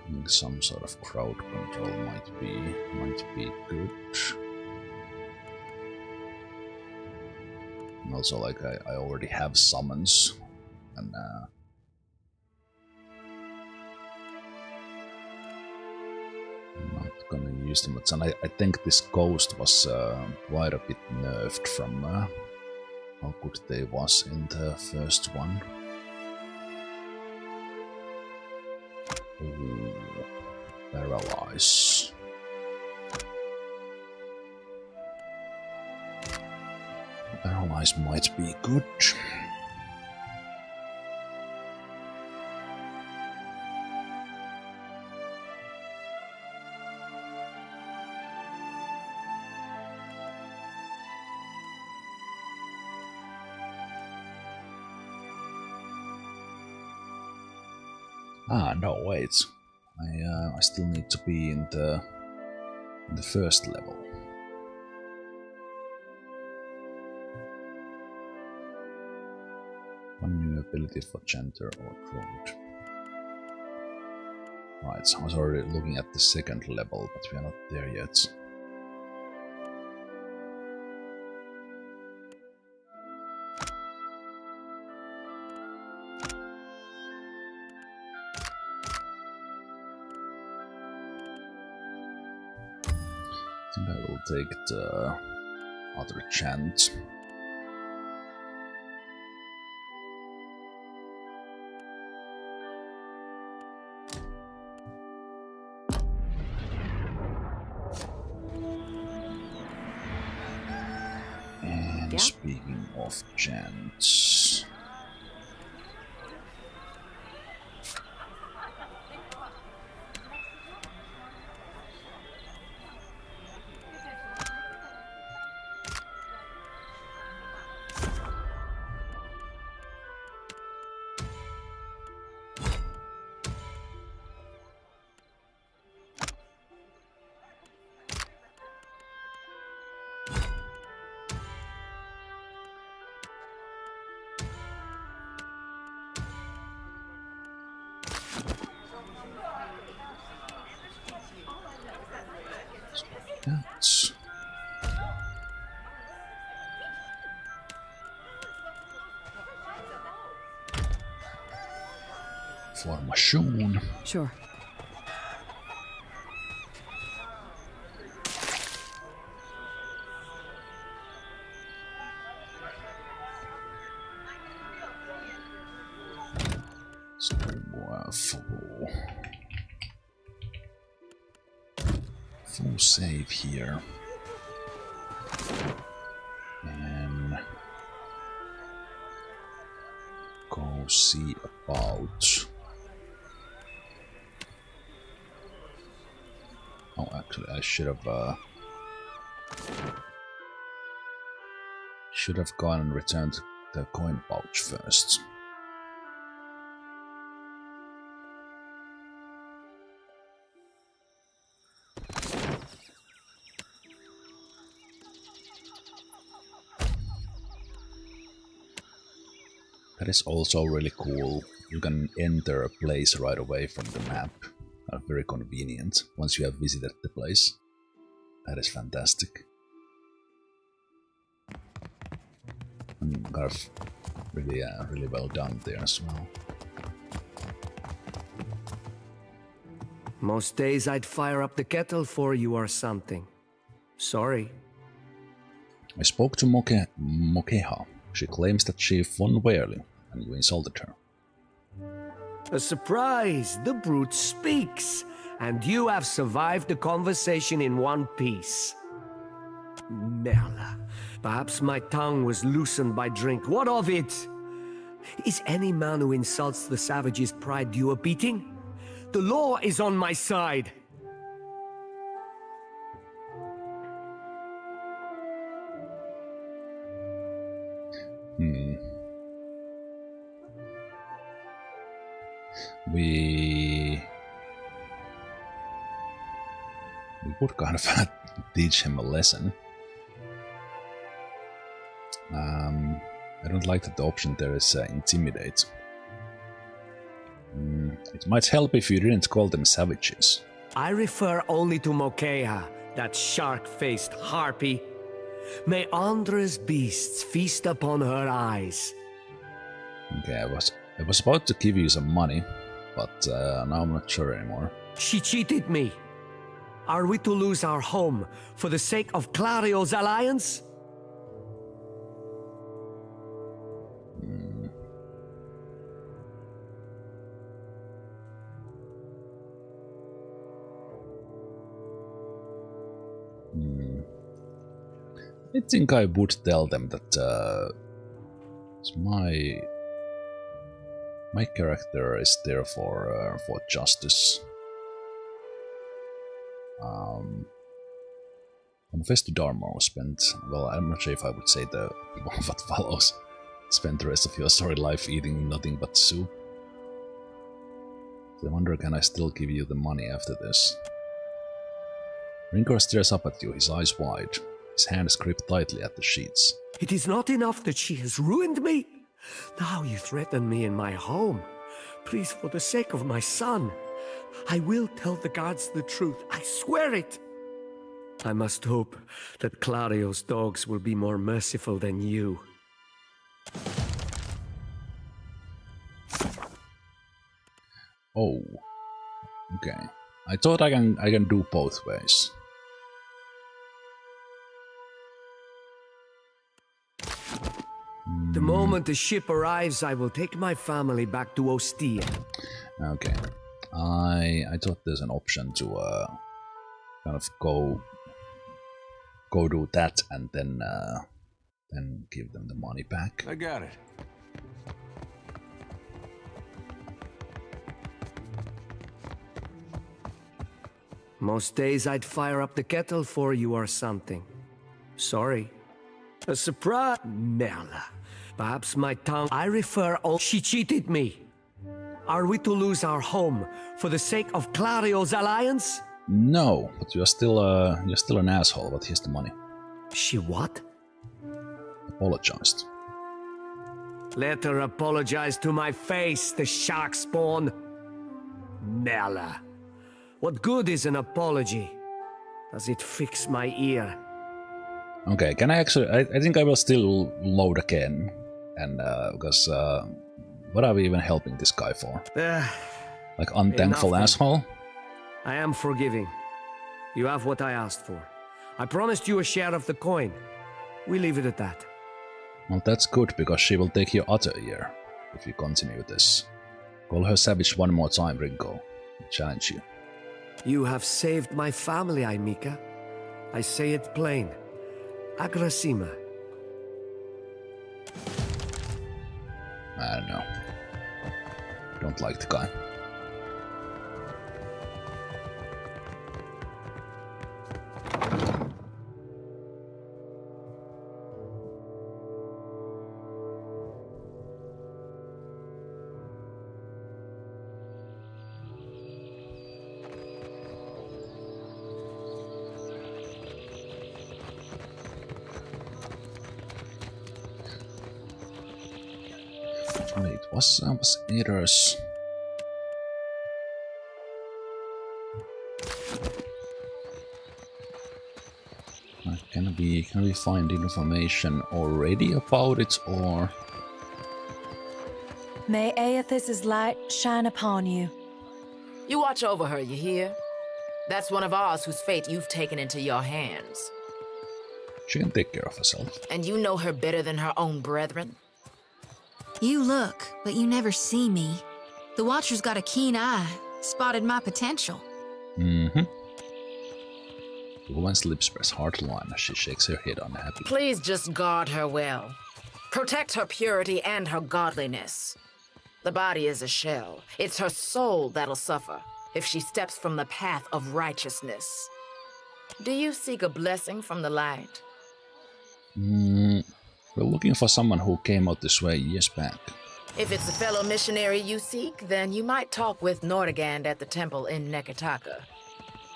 I think some sort of crowd control might be good. And also, like, I already have summons, and I'm not gonna use them much. And I think this ghost was quite a bit nerfed from how good they was in the first one. Ooh, paralyze. Paralyze might be good. Ah, no, wait. I still need to be in the first level. One new ability for Chanter or Druid. Right, so I was already looking at the second level, but we are not there yet. I think I will take the other chant. And speaking of chants, that's formation. Sure. So, full save here. And go see about. Oh, actually, I should have gone and returned the coin pouch first. That is also really cool. You can enter a place right away from the map. Very convenient once you have visited the place. That is fantastic. And kind of really, really well done there as well. Most days I'd fire up the kettle for you or something. Sorry. I spoke to Mokeha. She claims that she won fairly, and you insulted her. A surprise! The brute speaks! And you have survived the conversation in one piece. Merla, perhaps my tongue was loosened by drink. What of it? Is any man who insults the savage's pride due a beating? The law is on my side. We would kind of teach him a lesson. I don't like that the option there is intimidate. It might help if you didn't call them savages. I refer only to Mokeha, that shark-faced harpy. May Andra's beasts feast upon her eyes. Okay, I was about to give you some money, but now I'm not sure anymore. She cheated me. Are we to lose our home for the sake of Clario's alliance? I think I would tell them that my character is there for justice. Confess to Dharma was spent. Well, I'm not sure if I would say the what follows. Spend the rest of your sorry life eating nothing but soup. So I wonder, can I still give you the money after this? Rinkor stares up at you, his eyes wide. His hands grip tightly at the sheets. It is not enough that she has ruined me. Now you threaten me in my home. Please, for the sake of my son, I will tell the guards the truth. I swear it. I must hope that Clario's dogs will be more merciful than you. Oh, okay. I thought I can do both ways. The moment the ship arrives, I will take my family back to Ostia. Okay. I thought there's an option to kind of go do that and then give them the money back. I got it. Most days I'd fire up the kettle for you or something. Sorry. A surprise? Merla. Perhaps my tongue... I refer on... She cheated me. Are we to lose our home for the sake of Clario's alliance? No, but you're still an asshole, but here's the money. She what? Apologized. Let her apologize to my face, the shark spawn. Merla. What good is an apology? Does it fix my ear? Okay, can I actually... I think I will still load again. And, because, what are we even helping this guy for? Like, unthankful asshole? I am forgiving. You have what I asked for. I promised you a share of the coin. We leave it at that. Well, that's good, because she will take your other ear, if you continue this. Call her savage one more time, Ringo. I challenge you. You have saved my family, Aimika. I say it plain. Agrasima. I don't know. Don't like the guy. Was Eaters. Can we find information already about it, or? May Aethys' light shine upon you. You watch over her, you hear? That's one of ours whose fate you've taken into your hands. She can take care of herself. And you know her better than her own brethren? You look, but you never see me. The Watcher's got a keen eye, spotted my potential. Mm-hmm. The woman's lips press hard line as she shakes her head unhappy. Please just guard her well. Protect her purity and her godliness. The body is a shell. It's her soul that'll suffer if she steps from the path of righteousness. Do you seek a blessing from the light? We're looking for someone who came out this way years back. If it's a fellow missionary you seek, then you might talk with Nordegand at the temple in Nekataka.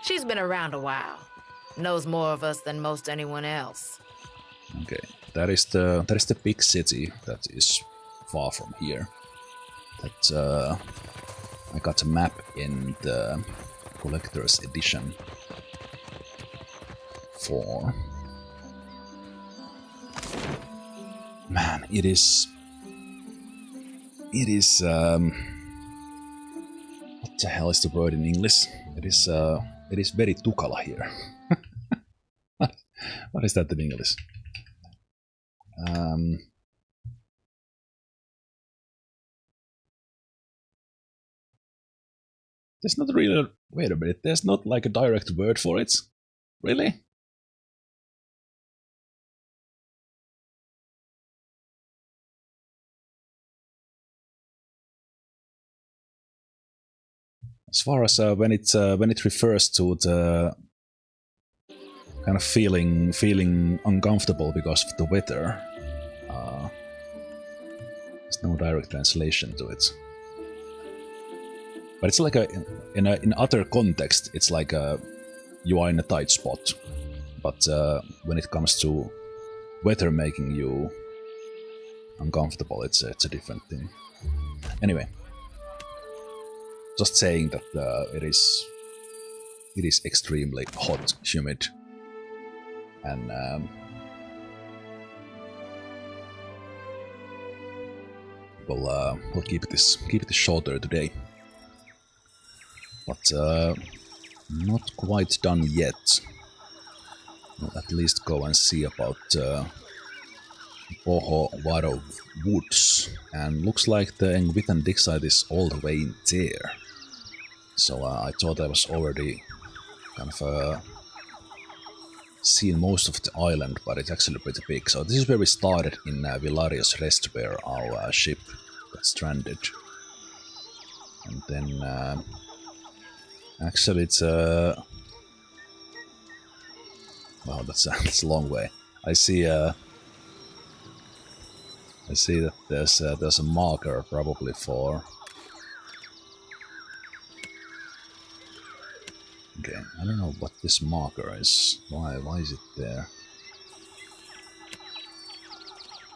She's been around a while. Knows more of us than most anyone else. Okay, that is the big city that is far from here. That I got a map in the collector's edition for. Man, it is what the hell is the word in English? It is very Tukala here. What is that in English? There's not really. Wait a minute. There's not like a direct word for it. Really? As far as when it refers to the kind of feeling uncomfortable because of the weather, there's no direct translation to it. But it's like in other context, it's like you are in a tight spot. But when it comes to weather making you uncomfortable, it's a different thing. Anyway, just saying that it is extremely hot, humid, and we'll keep this shorter today. But not quite done yet. We'll at least go and see about Poho Waro Woods, and looks like the Engvitan dig site is all the way in there. So I thought I was already kind of seen most of the island, but it's actually pretty big. So this is where we started in Villarius Rest, where our ship got stranded. And then actually it's well, that's a long way. I see that there's a marker probably for. Okay, I don't know what this marker is. Why is it there?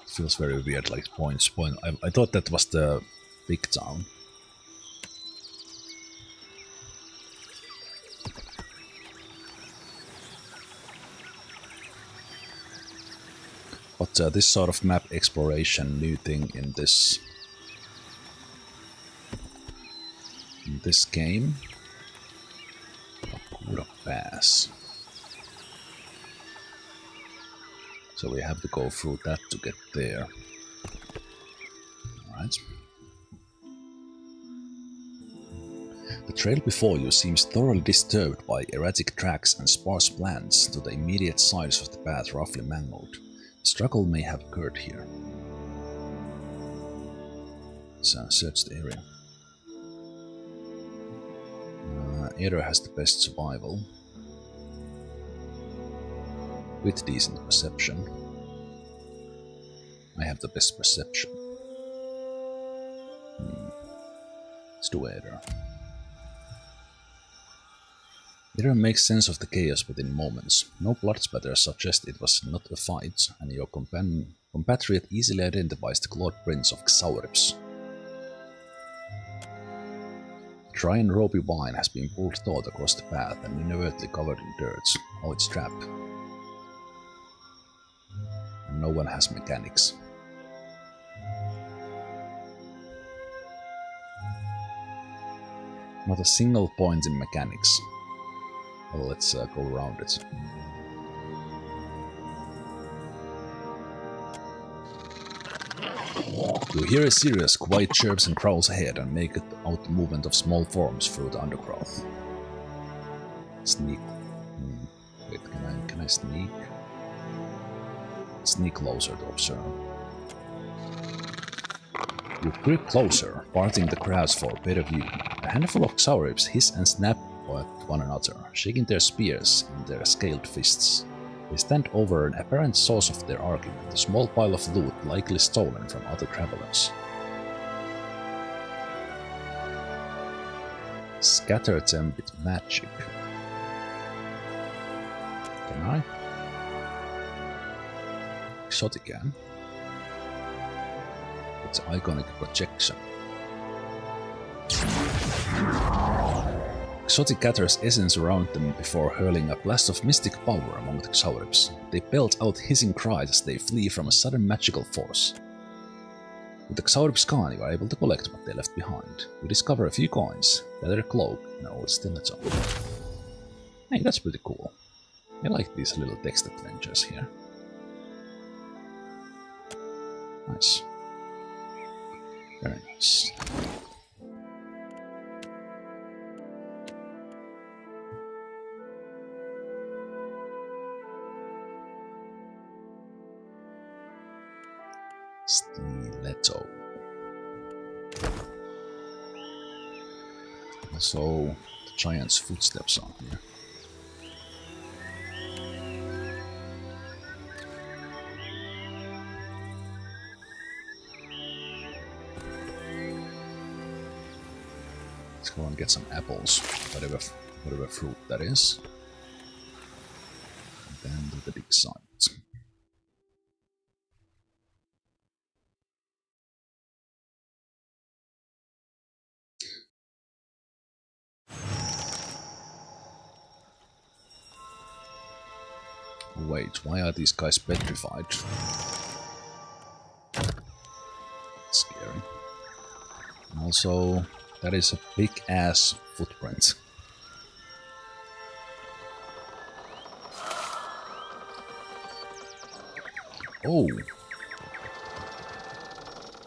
It feels very weird, like point. I thought that was the big town. But this sort of map exploration, new thing in this game. Bakura Pass. So we have to go through that to get there. Alright. The trail before you seems thoroughly disturbed by erratic tracks and sparse plants to the immediate sides of the path roughly mangled. Struggle may have occurred here. So search the area. Area has the best survival, with decent perception. I have the best perception. Let's do Eder. Eder makes sense of the chaos within moments. No blood spatter suggests it was not a fight, and your compatriot easily identifies the clawed prints of Xaurips. dry and ropey vine has been pulled taut across the path and inadvertently covered in dirt. Oh, it's trapped. And no one has mechanics. Not a single point in mechanics. Well, let's go around it. You hear a series of quiet chirps and growls ahead and make out the movement of small forms through the undergrowth. Sneak. Wait, can I sneak? Sneak closer to observe. You creep closer, parting the grass for a better view. A handful of Xaurips hiss and snap at one another, shaking their spears in their scaled fists. They stand over an apparent source of their argument, a small pile of loot likely stolen from other travelers. Scatter them with magic. Can I? Exotic can. It's iconic projection. Exotic gathers essence around them before hurling a blast of mystic power among the Xaurips. They belt out hissing cries as they flee from a sudden magical force. With the Xaurips gone, you are able to collect what they left behind. You discover a few coins, gather a cloak, and an old stiletto. Hey, that's pretty cool. I like these little text adventures here. Nice. Very nice. Stiletto. Also, the giant's footsteps on here. Let's go and get some apples, whatever fruit that is. And then to the big site. Wait, why are these guys petrified? That's scary. And also, that is a big ass footprint. Oh!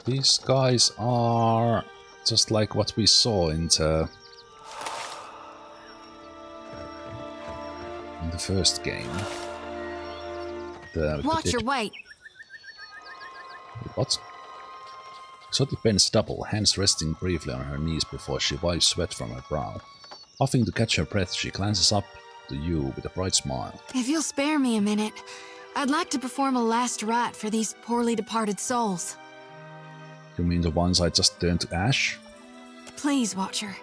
These guys are just like what we saw in the first game. Watch your weight. What? Exotic bends double, hands resting briefly on her knees before she wipes sweat from her brow. Huffing to catch her breath, she glances up to you with a bright smile. If you'll spare me a minute, I'd like to perform a last rite for these poorly departed souls. You mean the ones I just turned to ash? Please, Watcher.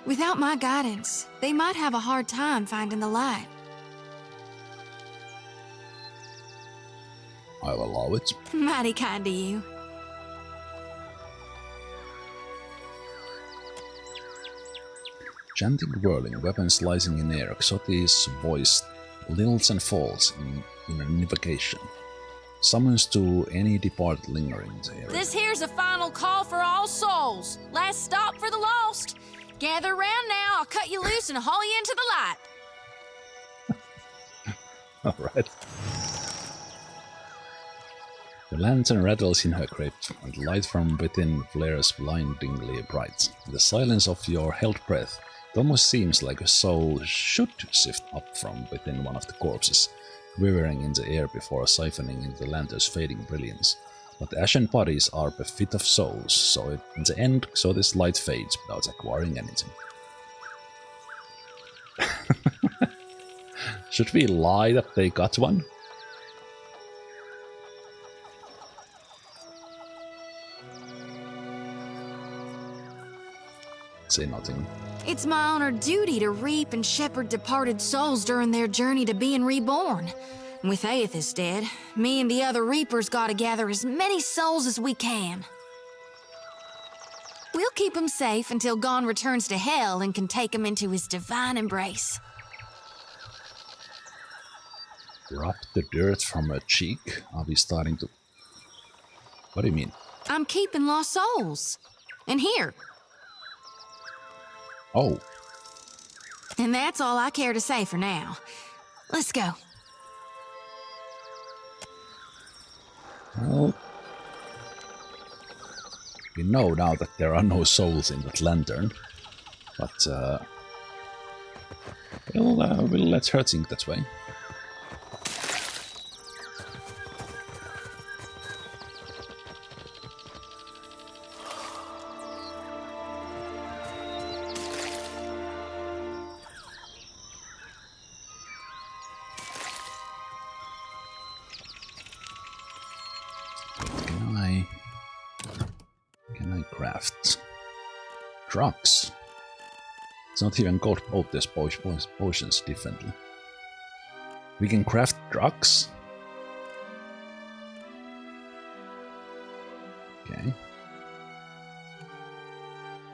Without my guidance, they might have a hard time finding the light. I'll allow it. Mighty kind of you. Chanting, whirling, weapons slicing in air, Exoti's voice lilts and falls in an invocation. Summons to any departed lingering in the area. This here's a final call for all souls. Last stop for the lost. Gather round now, I'll cut you loose and haul you into the light. Alright. The lantern rattles in her grip, and the light from within flares blindingly bright. In the silence of your held breath, it almost seems like a soul should shift up from within one of the corpses, quivering in the air before siphoning into the lantern's fading brilliance. But the ashen bodies are bereft of souls, so in the end, so this light fades without acquiring anything. Should we lie that they got one? Say nothing. It's my honored duty to reap and shepherd departed souls during their journey to being reborn. With Aethys dead, me and the other reapers gotta gather as many souls as we can. We'll keep him safe until Gon returns to Hell and can take him into his divine embrace. Rub the dirt from her cheek? Are we starting to... What do you mean? I'm keeping lost souls. And here. Oh. And that's all I care to say for now. Let's go. Well, we know now that there are no souls in that lantern, but we'll let her think that way. Drugs. It's not even called both these potions differently. We can craft drugs? Okay.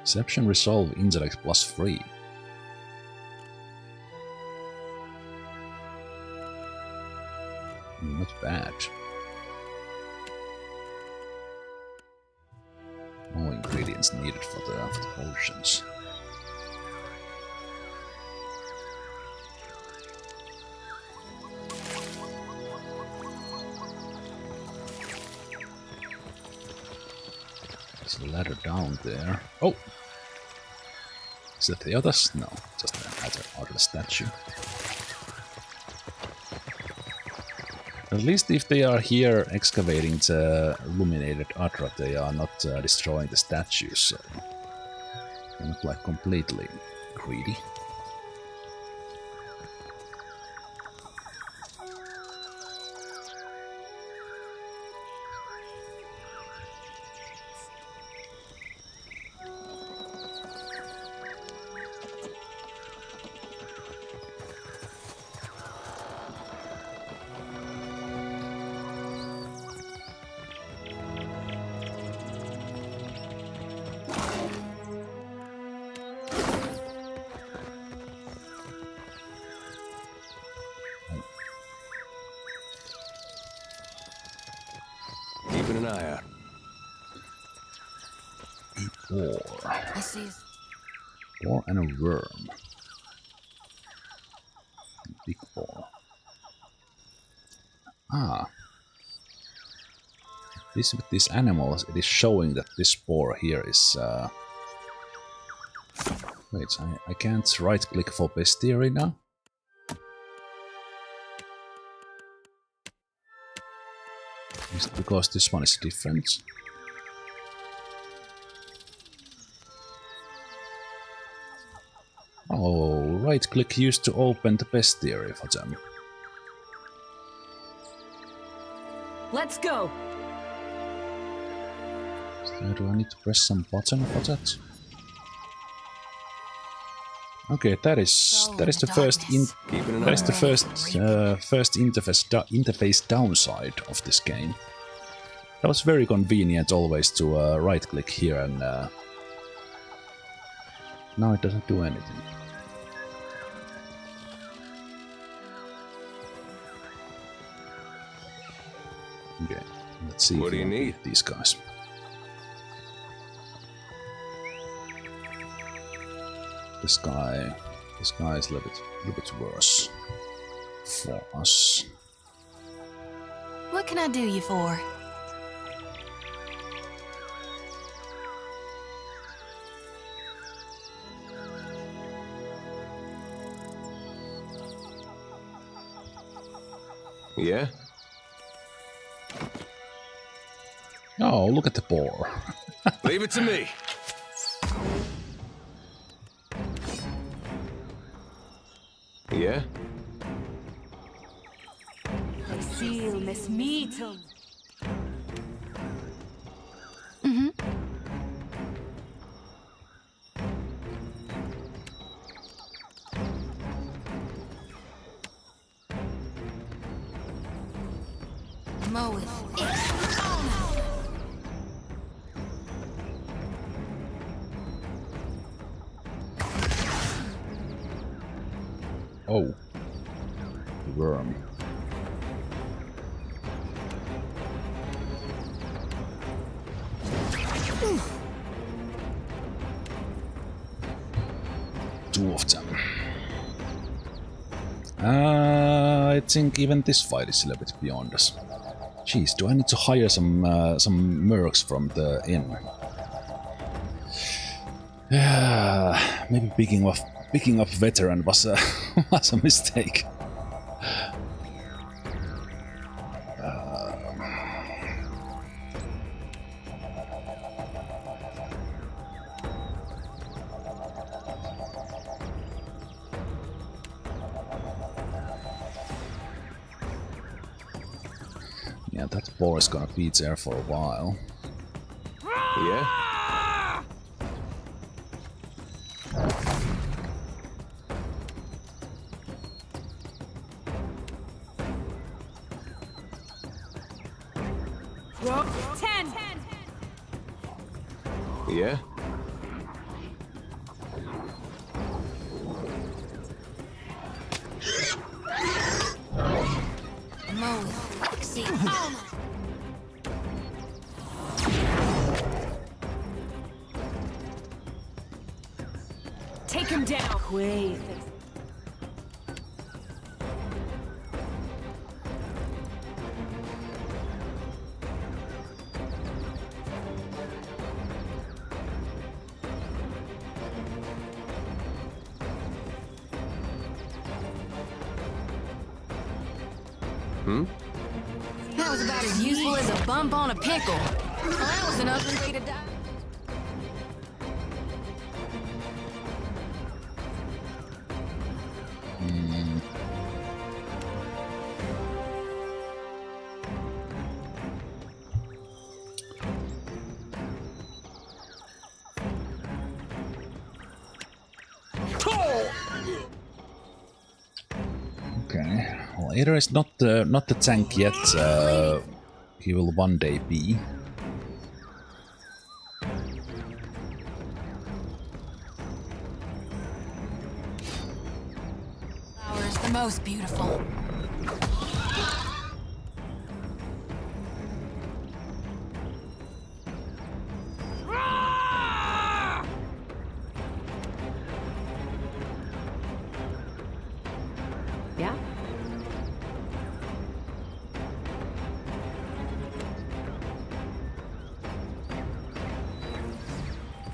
Perception, resolve, intellect +3. Not bad. More ingredients needed for the potions. There's a ladder down there. Oh! Is that the others? No, just another statue. At least if they are here excavating the illuminated Adra, they are not destroying the statues, so they're not like completely greedy. Keeping an eye out. A boar. I see. Boar and a worm. A big boar. Ah. With these animals, it is showing that this boar here is... Wait, I can't right-click for bestiary now? Is it because this one is different? Oh, right-click used to open the bestiary for them. Let's go! So do I need to press some button for that? Okay, that is the first interface downside of this game. That was very convenient always to right-click here and now it doesn't do anything. Okay, let's see. What do you need? These guys. This guy is a little bit worse for us. What can I do you for? Yeah? Oh, look at the boar. Leave it to me. Yeah? Seal Miss Meatum. Mm-hmm. Mow it. Oh. The worm. Two of them. I think even this fight is a little bit beyond us. Jeez, do I need to hire some mercs from the inn? Yeah, maybe picking up veteran was a was a mistake. Yeah, that boar is gonna be there for a while. Yeah? Yeah? Take him down. Wait. That was about as useful as a bump on a pickle. Well, that was an ugly way to die. Okay. Well, Ada is not the tank yet. He will one day be. Flowers, the most beautiful. Yeah?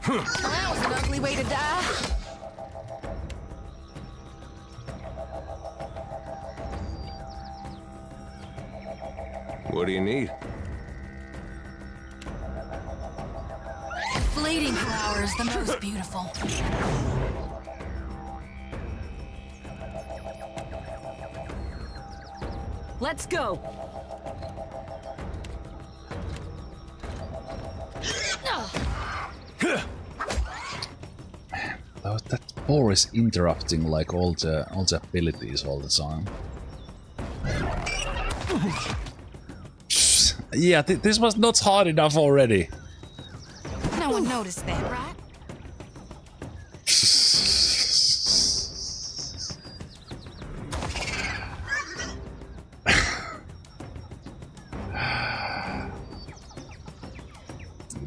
Well, that was an ugly way to die. What do you need? Fleeting flowers, the most beautiful. Let's go. That boar is interrupting like all the abilities all the time. Yeah, this was not hard enough already. No one noticed that, right?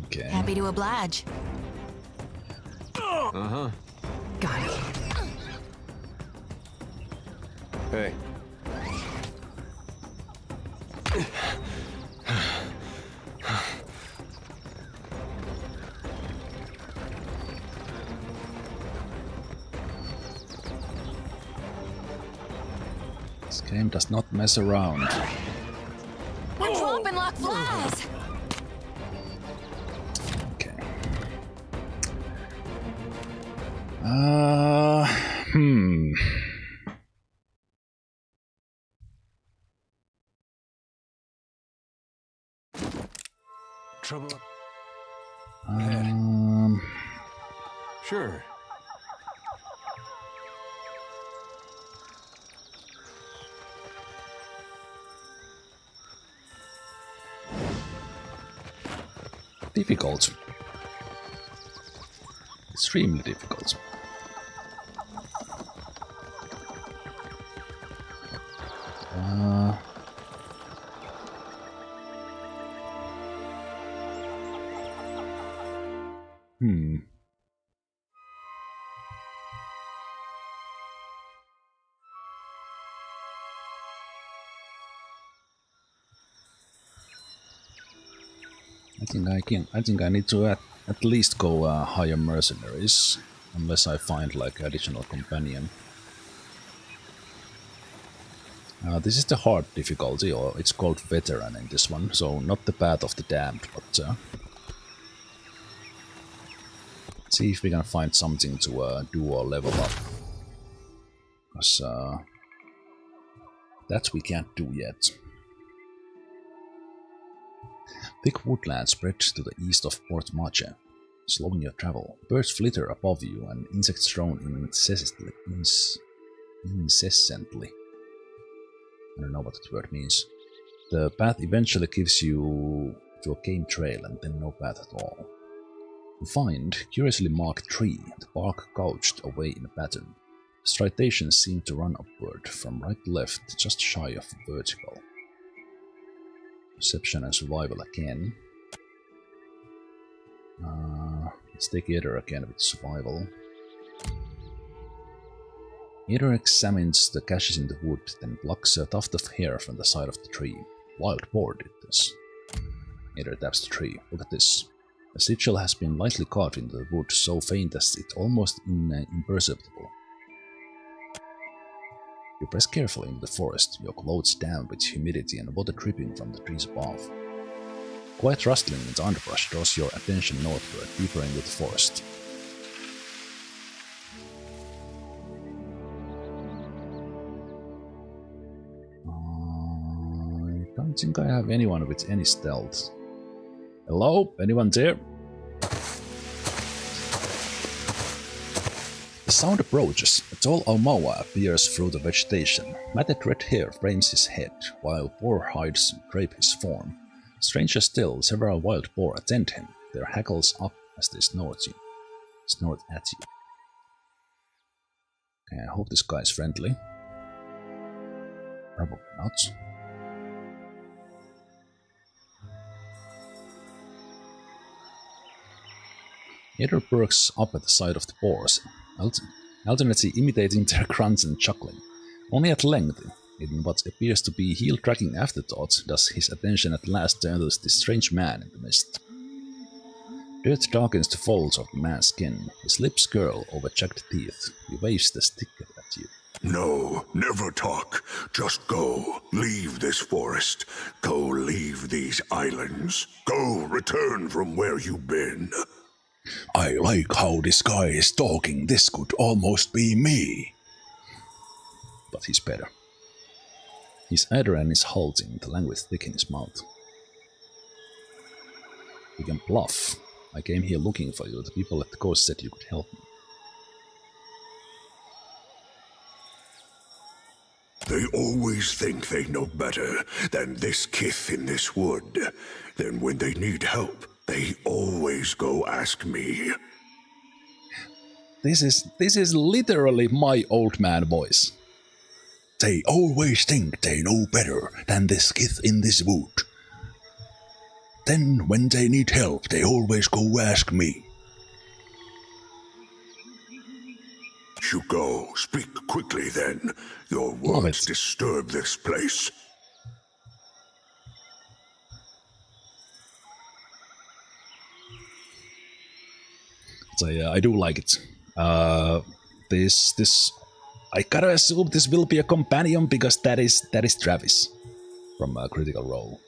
Okay. Happy to oblige. Uh-huh. Got it. Hey. This game does not mess around. We're dropping like flies. Okay. Trouble? Sure. Difficult. Extremely difficult. I think I need to at least go hire mercenaries, unless I find like additional companion. This is the hard difficulty, or it's called veteran in this one, so not the path of the damned, but see if we can find something to do or level up, because that we can't do yet. Thick woodland spread to the east of Port Maje, slowing your travel. Birds flitter above you and insects drone incessantly. I don't know what that word means. The path eventually gives you to a game trail and then no path at all. You find a curiously marked tree, the bark gouged away in a pattern. Striations seem to run upward from right to left, just shy of vertical. Perception and survival again. Let's take Eder again with survival. Eder examines the gashes in the wood, then plucks a tuft of hair from the side of the tree. Wild boar did this. Eder taps the tree. Look at this. A sigil has been lightly carved into the wood, so faint as it's almost imperceptible. You press carefully into the forest, your clothes down with humidity and water dripping from the trees above. Quiet rustling in the underbrush draws your attention northward, deeper into the forest. I don't think I have anyone with any stealth. Hello? Anyone there? The sound approaches. A tall Aumaua appears through the vegetation. Matted red hair frames his head, while boar hides drape his form. Stranger still, several wild boar attend him, their hackles up as they snort at you. Okay, I hope this guy is friendly. Probably not. Eder perks up at the sight of the boars, alternately imitating their grunts and chuckling. Only at length, in what appears to be heel-tracking afterthought, does his attention at last turn to this strange man in the mist. Dirt darkens the folds of the man's skin, his lips curl over jagged teeth. He waves the stick at you. No, never talk. Just go. Leave this forest. Go leave these islands. Go return from where you've been. I like how this guy is talking. This could almost be me. But he's better. His Adran is halting, the language thick in his mouth. You can bluff. I came here looking for you. The people at the coast said you could help me. They always think they know better than this kith in this wood. Then when they need help, they always go ask me. This is literally my old man voice. They always think they know better than this kith in this wood. Then when they need help, they always go ask me. You go. Speak quickly then. Your words disturb this place. So yeah, I do like it. This I gotta assume this will be a companion because that is Travis from Critical Role.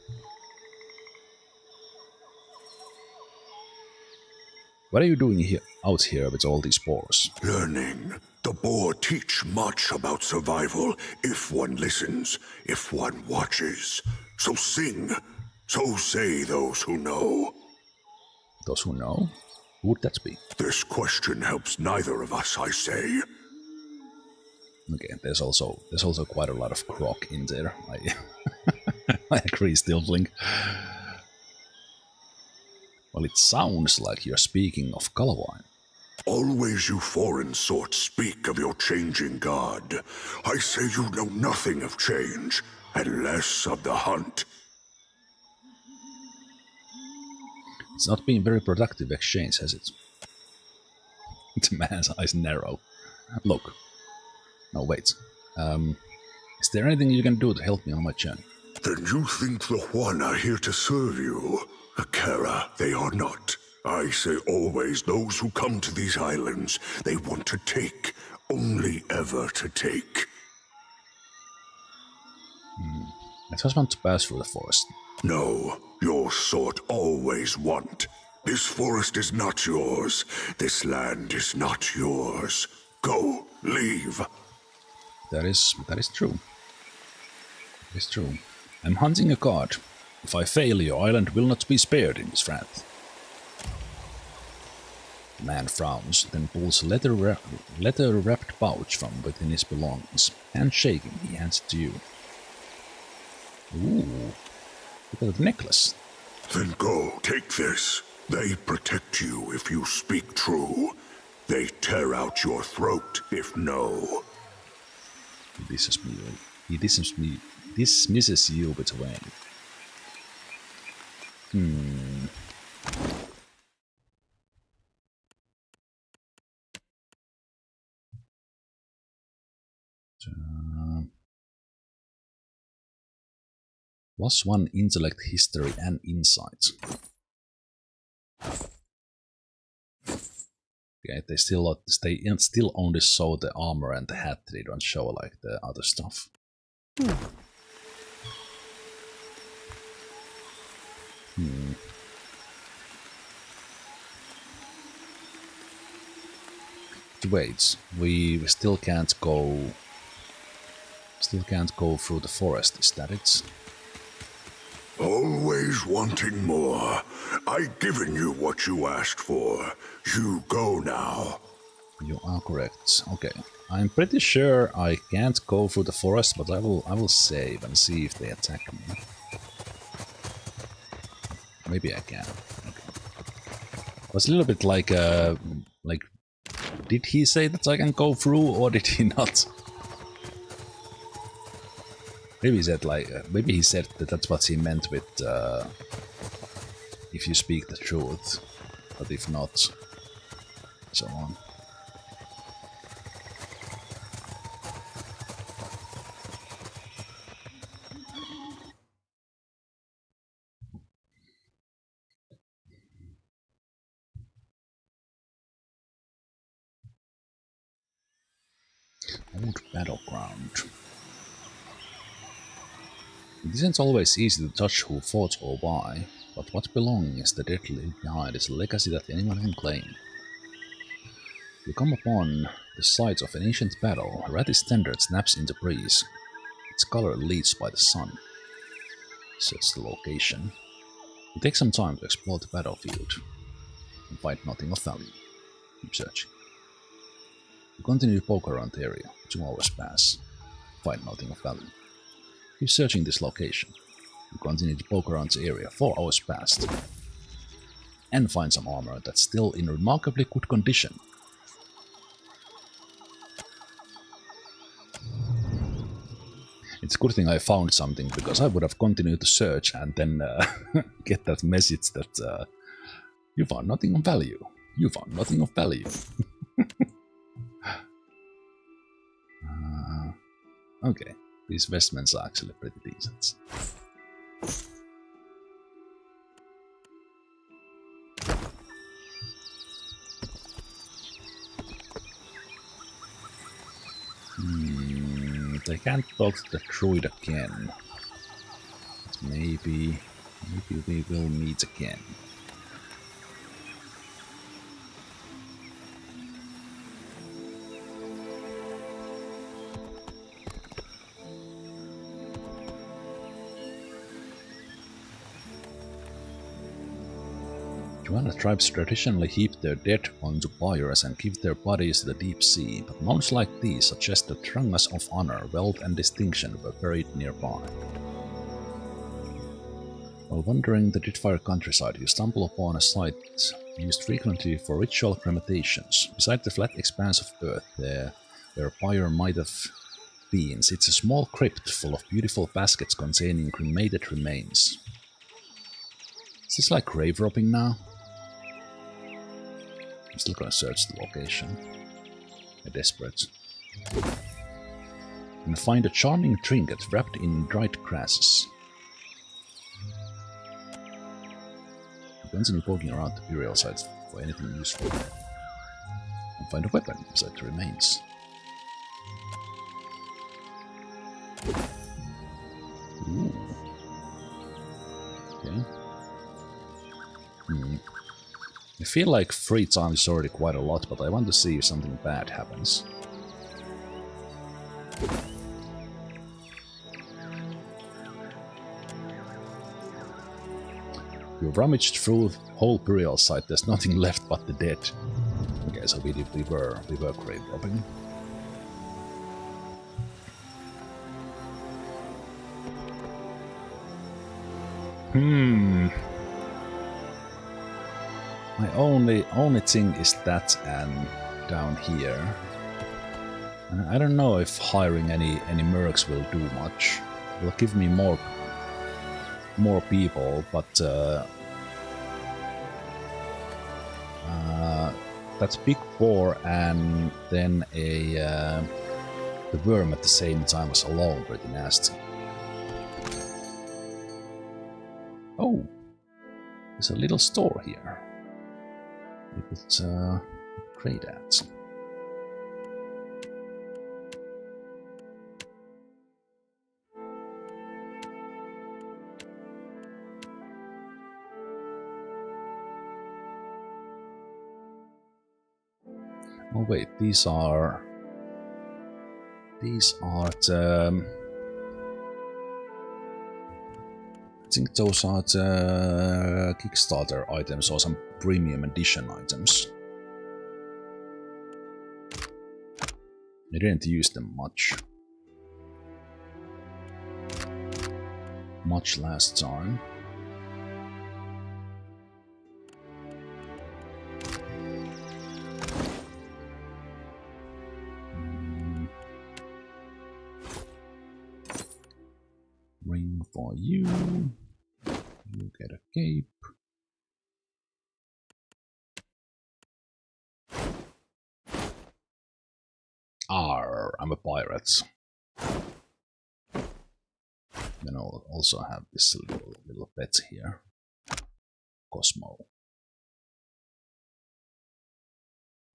What are you doing out here with all these boars? Learning. The boar teach much about survival if one listens, if one watches. So sing. So say those who know. Those who know? Who would that be? This question helps neither of us, I say. Okay, there's also quite a lot of croc in there. I agree, Stilfling. Well, it sounds like you're speaking of Kalawine. Always you foreign sorts speak of your changing god. I say you know nothing of change. and less of the hunt. It's not been very productive exchange, has it? The man's eyes narrow. Look. No, wait. Is there anything you can do to help me on my journey? Then you think the Juan are here to serve you? Akara, they are not. I say always, those who come to these islands, they want to take, only ever to take. I just want to pass through the forest. No, your sort always want. This forest is not yours. This land is not yours. Go, leave. That is true. That is true. I'm hunting a god. If I fail, your island will not be spared in this wrath. The man frowns, then pulls a leather-wrapped pouch from within his belongings. Hand shaking, he hands it to you. Ooh, look at the necklace. Then go, take this. They protect you if you speak true. They tear out your throat if no. He dismisses you with a wave. +1 intellect, history, and insight. Okay, they still only show the armor and the hat. They don't show like the other stuff. Wait, we still can't go. Still can't go through the forest. Is that it? Always wanting more. I've given you what you asked for. You go now. You are correct. Okay. I'm pretty sure I can't go through the forest, but I will save and see if they attack me. Maybe I can. Okay. It was a little bit like did he say that I can go through or did he not? Maybe he said maybe he said that that's what he meant with if you speak the truth, but if not, so on. Old battleground. It isn't always easy to judge who fought or why, but what belongings the dead leave behind is a legacy that anyone can claim. You come upon the site of an ancient battle. A ratty standard snaps in the breeze. Its color leads by the sun. Sets the location. You take some time to explore the battlefield and find nothing of value. Keep searching. You continue to poke around the area. 2 hours pass. Find nothing of value. Keep searching this location. You continue to poke around the area. 4 hours passed. And find some armor that's still in remarkably good condition. It's a good thing I found something, because I would have continued to search and then get that message that you found nothing of value. You found nothing of value. Okay, these vestments are actually pretty decent. I can't talk to the druid again. But maybe we will meet again. Juana tribes traditionally heap their dead onto pyres and give their bodies to the deep sea, but mounds like these suggest that trungas of honor, wealth and distinction were buried nearby. While wandering the Deadfire countryside, you stumble upon a site used frequently for ritual cremations. Beside the flat expanse of earth, where a pyre might have beans. It's a small crypt full of beautiful baskets containing cremated remains. Is this like grave robbing now? I'm still gonna search the location. I'm desperate. And find a charming trinket wrapped in dried grasses. Continue poking around the burial sites for anything useful. And find a weapon beside the remains. Ooh. Okay. I feel like free time is already quite a lot, but I want to see if something bad happens. You rummaged through the whole burial site, there's nothing left but the dead. Okay, so we were grave robbing. My only thing is that and down here. I don't know if hiring any mercs will do much. It will give me more people, but that's big boar and then the worm at the same time was alone pretty nasty. Oh, there's a little store here. We could trade at. Oh wait, these are the I think those are the Kickstarter items or some premium edition items. I didn't use them much last time. Ring for you. You get a cape. Arr, I'm a pirate. Then I'll also have this little pet here. Cosmo.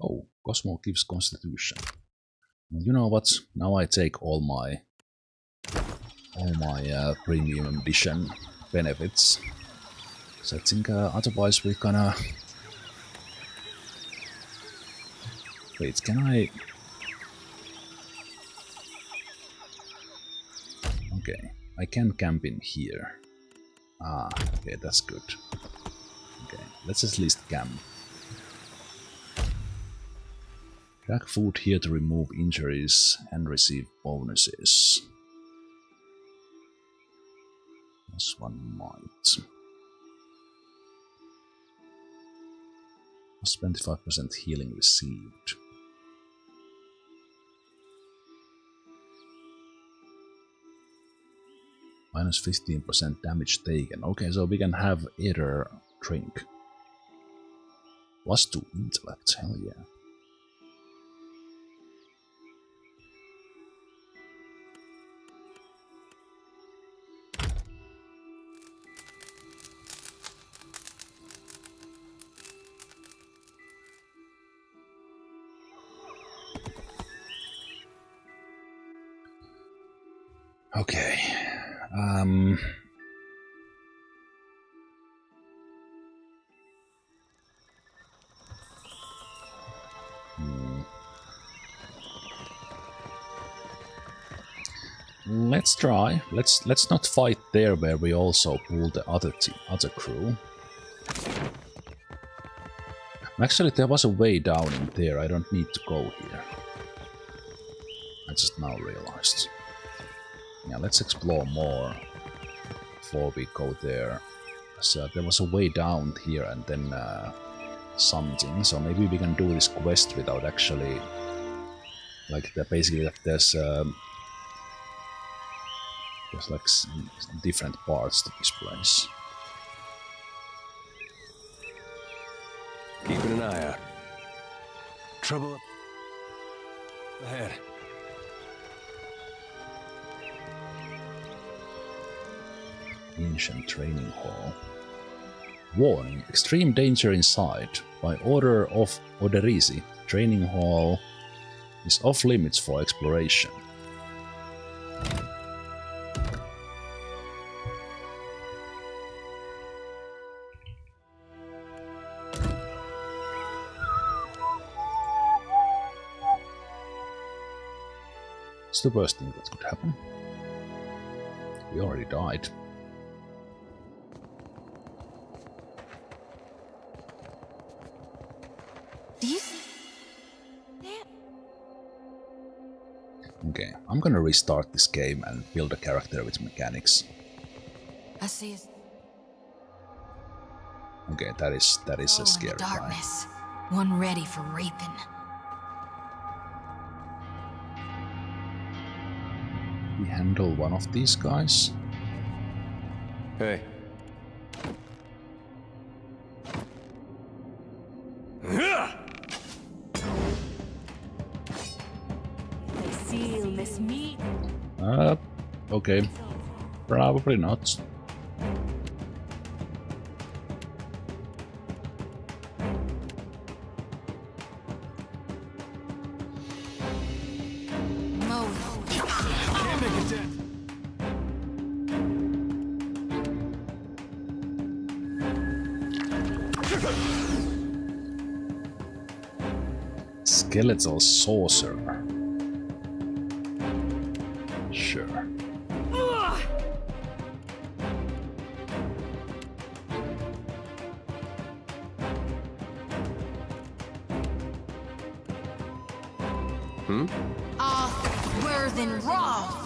Oh, Cosmo gives constitution. Well, you know what? Now I take all my premium edition benefits. So I think otherwise we're gonna... Wait, can I... Okay, I can camp in here. Ah, okay, that's good. Okay, let's at least camp. Drag food here to remove injuries and receive bonuses. Plus one might. Plus 25% healing received. Minus 15% damage taken. Okay, so we can have either drink. Plus 2 intellect, hell yeah. Okay. Let's try. Let's not fight there where we also pull the other crew. Actually, there was a way down in there. I don't need to go here. I just now realized. Yeah, let's explore more before we go there. So there was a way down here and then something. So maybe we can do this quest without actually, like, basically there's There's like different parts to this place. Keeping an eye out. Trouble ahead. Ancient training hall. Warning, extreme danger inside. By order of Oderisi, training hall is off limits for exploration. It's the worst thing that could happen. We already died. Okay, I'm gonna restart this game and build a character with mechanics. I see it. Okay, that is a scary guy. Darkness. One ready for raping. We handle one of these guys. Hey. They seal this meat. Okay. Probably not. Can't make a dent. Skeletal sorcerer. Sure. Off, than Roth.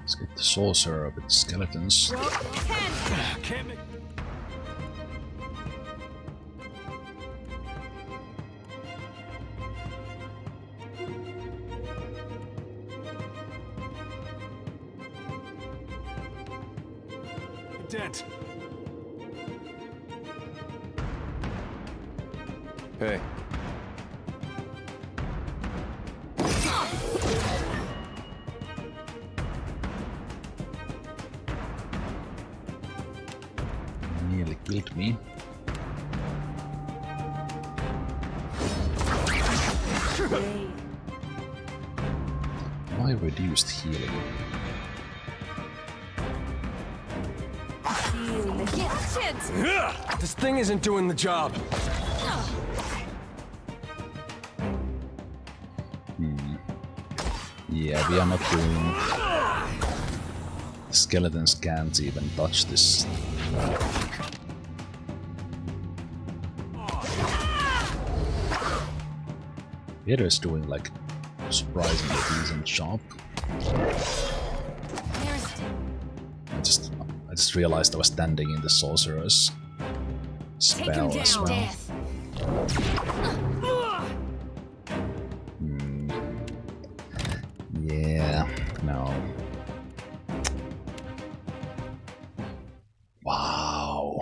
Let's get the sorcerer with the skeletons. Can't make... Dent. Hey. Nearly killed me. Why reduced healing? This thing isn't doing the job. Yeah, we are not doing... The skeletons can't even touch this. Peter is doing like surprisingly decent job. I just realized I was standing in the sorcerer's spell as well. Yeah, no. Wow.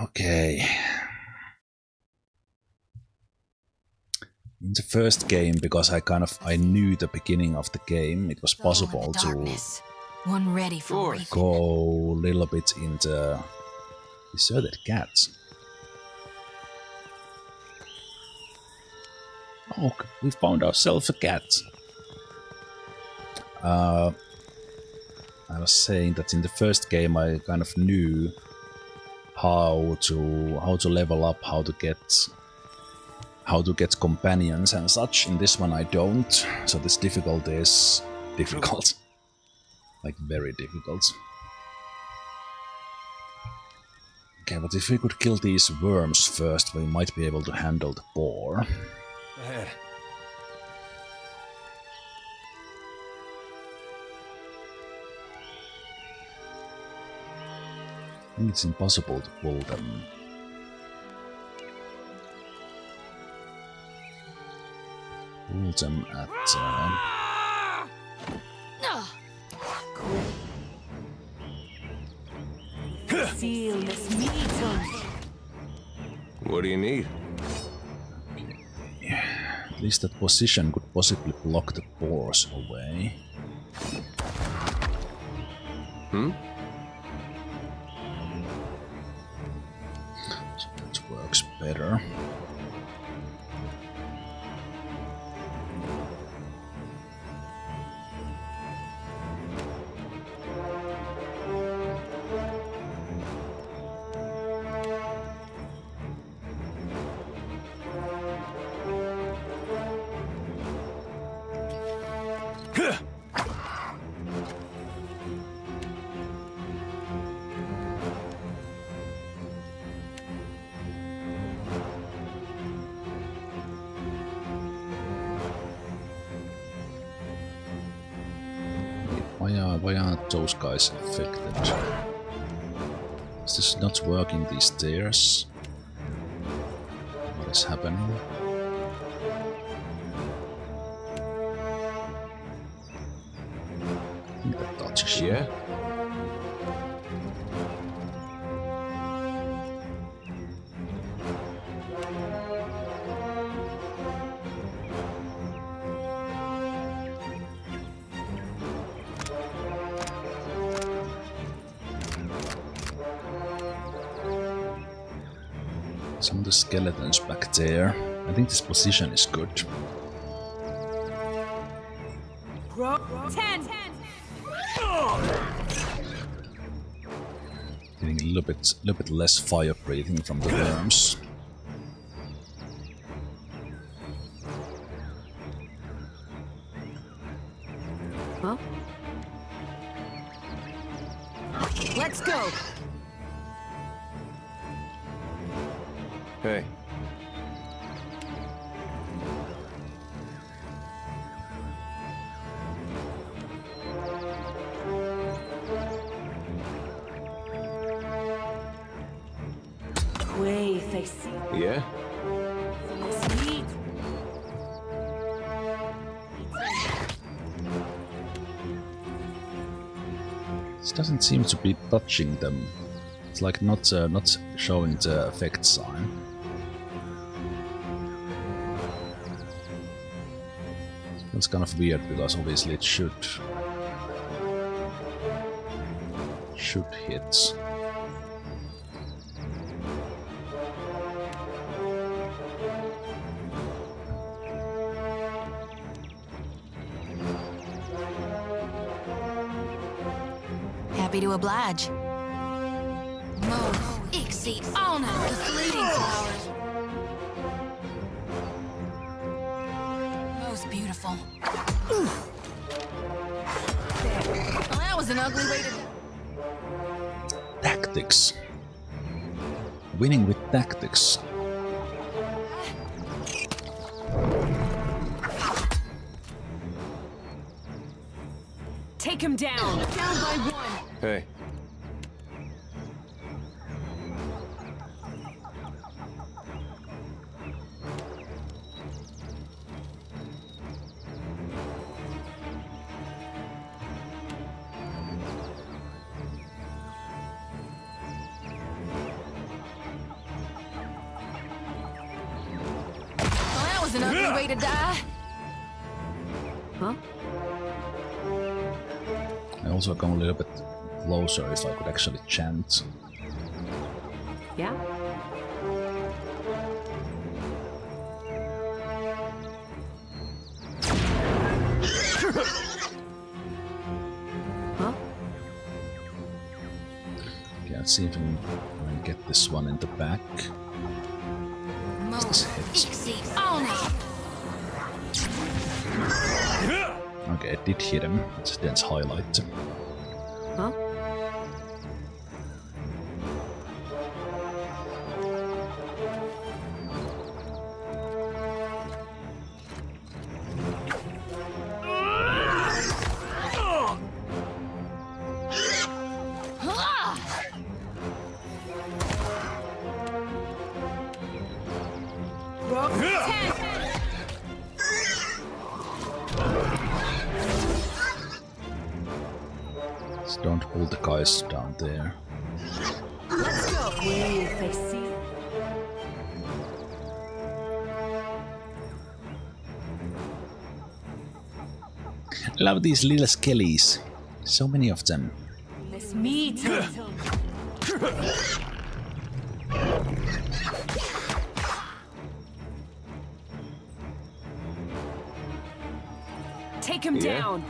Okay. In the first game, because I knew the beginning of the game, it was possible to One ready for go a little bit into deserted cats. Oh, we found ourselves a cat. I was saying that in the first game I kind of knew how to level up, how to get companions and such. In this one I don't, so this difficulty is difficult. Like very difficult. Okay, but if we could kill these worms first, we might be able to handle the boar. Ahead. I think it's impossible to pull them. Pull them at... What do you need? At least that position could possibly block the boars away. Hmm? So that works better. Why aren't those guys affected? Is this not working, these stairs? What is happening? I think that touches you. Yeah? Some of the skeletons back there. I think this position is good. 10. Getting a little bit less fire breathing from the worms. Huh? Let's go. Hey. Yeah? This doesn't seem to be touching them. It's like not showing the effect sign. It's kind of weird because obviously it should hit. Happy to oblige. Mo, Ixie, Alna, the fleeting flowers. Most beautiful. Well, that was an ugly way to... Tactics. Winning with tactics. Take him down. Down by one. Hey. Well, that was an ugly way to die. Huh? I also come a little bit closer if I could actually chant. Yeah? Huh? Okay, let's see if we can get this one in the back. This hits. Okay, it did hit him. Let's highlight. Huh? Just don't pull the guys down there. Let's go. If they see. Love these little skellies. So many of them. Let's meet. Take him down.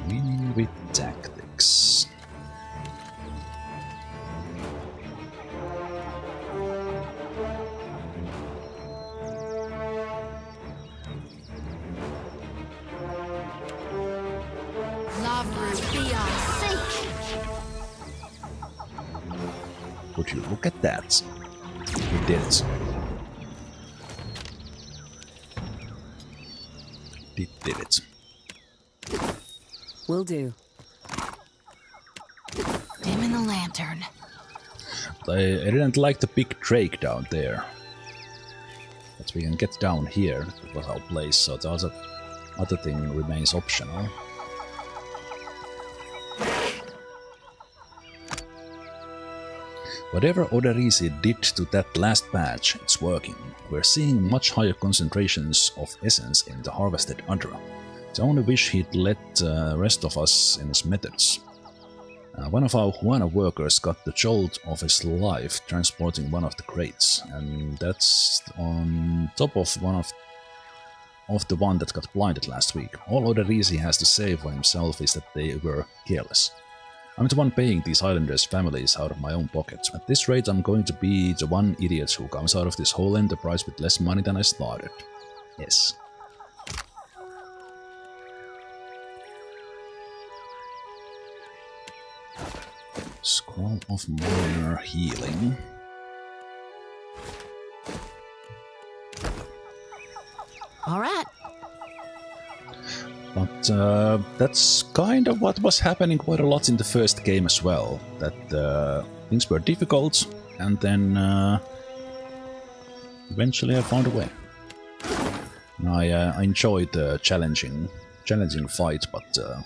Winning with tactics. Would you look at that? We did it. Did it. Will do. Dim in the lantern. I didn't like the big drake down there. But we can get down here. That was our place, so the other thing remains optional. Whatever Odorisi did to that last batch, it's working. We're seeing much higher concentrations of essence in the harvested udder. I only wish he'd let the rest of us in his methods. One of our Juana workers got the jolt of his life transporting one of the crates, and that's on top of the one that got blinded last week. All Odorisi has to say for himself is that they were careless. I'm the one paying these islanders' families out of my own pocket. At this rate, I'm going to be the one idiot who comes out of this whole enterprise with less money than I started. Yes. Scroll of minor healing. All right. But that's kind of what was happening quite a lot in the first game as well. That things were difficult, and then eventually I found a way. I enjoyed the challenging fight, but I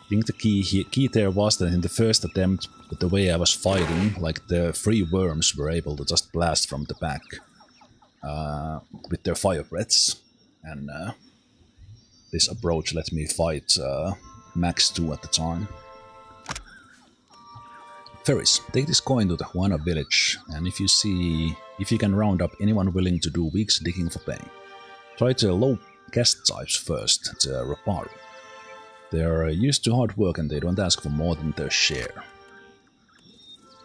think the key there was that in the first attempt, with the way I was fighting, like the free worms were able to just blast from the back with their fire breaths, and this approach let me fight max 2 at the time. Ferris, take this coin to the Juana village, and if you can round up anyone willing to do weeks digging for pay. Try the low caste types first, the Rapari. They're used to hard work and they don't ask for more than their share.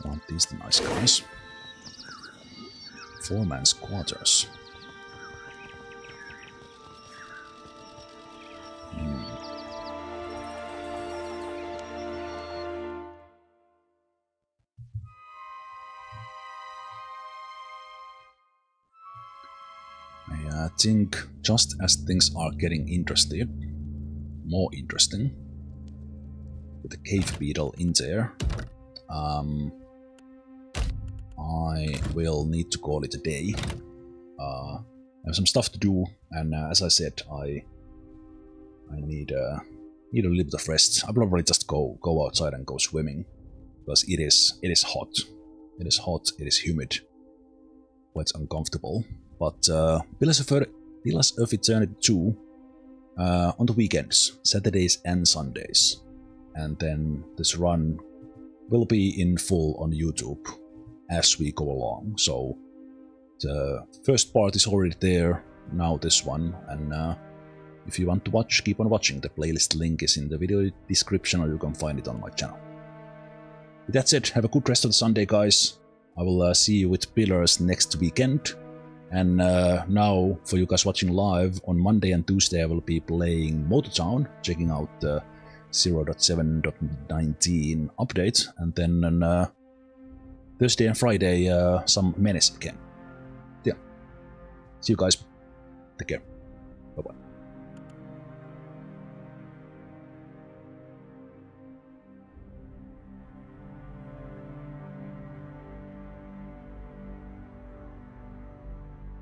Aren't these the nice guys? Foreman's quarters. I think just as things are getting more interesting, with the cave beetle in there, I will need to call it a day. I have some stuff to do, and as I said, I need a little bit of rest. I'll probably just go outside and go swimming, because it is hot. It is hot. It is humid. Quite uncomfortable. But Pillars of Eternity 2 on the weekends, Saturdays and Sundays, and then this run will be in full on YouTube as we go along. So the first part is already there, now this one, and if you want to watch, keep on watching. The playlist link is in the video description, or you can find it on my channel. With that said, have a good rest of the Sunday, guys. I will see you with Pillars next weekend. And now, for you guys watching live, on Monday and Tuesday I will be playing Motortown, checking out the 0.7.19 update, and then on Thursday and Friday some Menace again. Yeah. See you guys. Take care.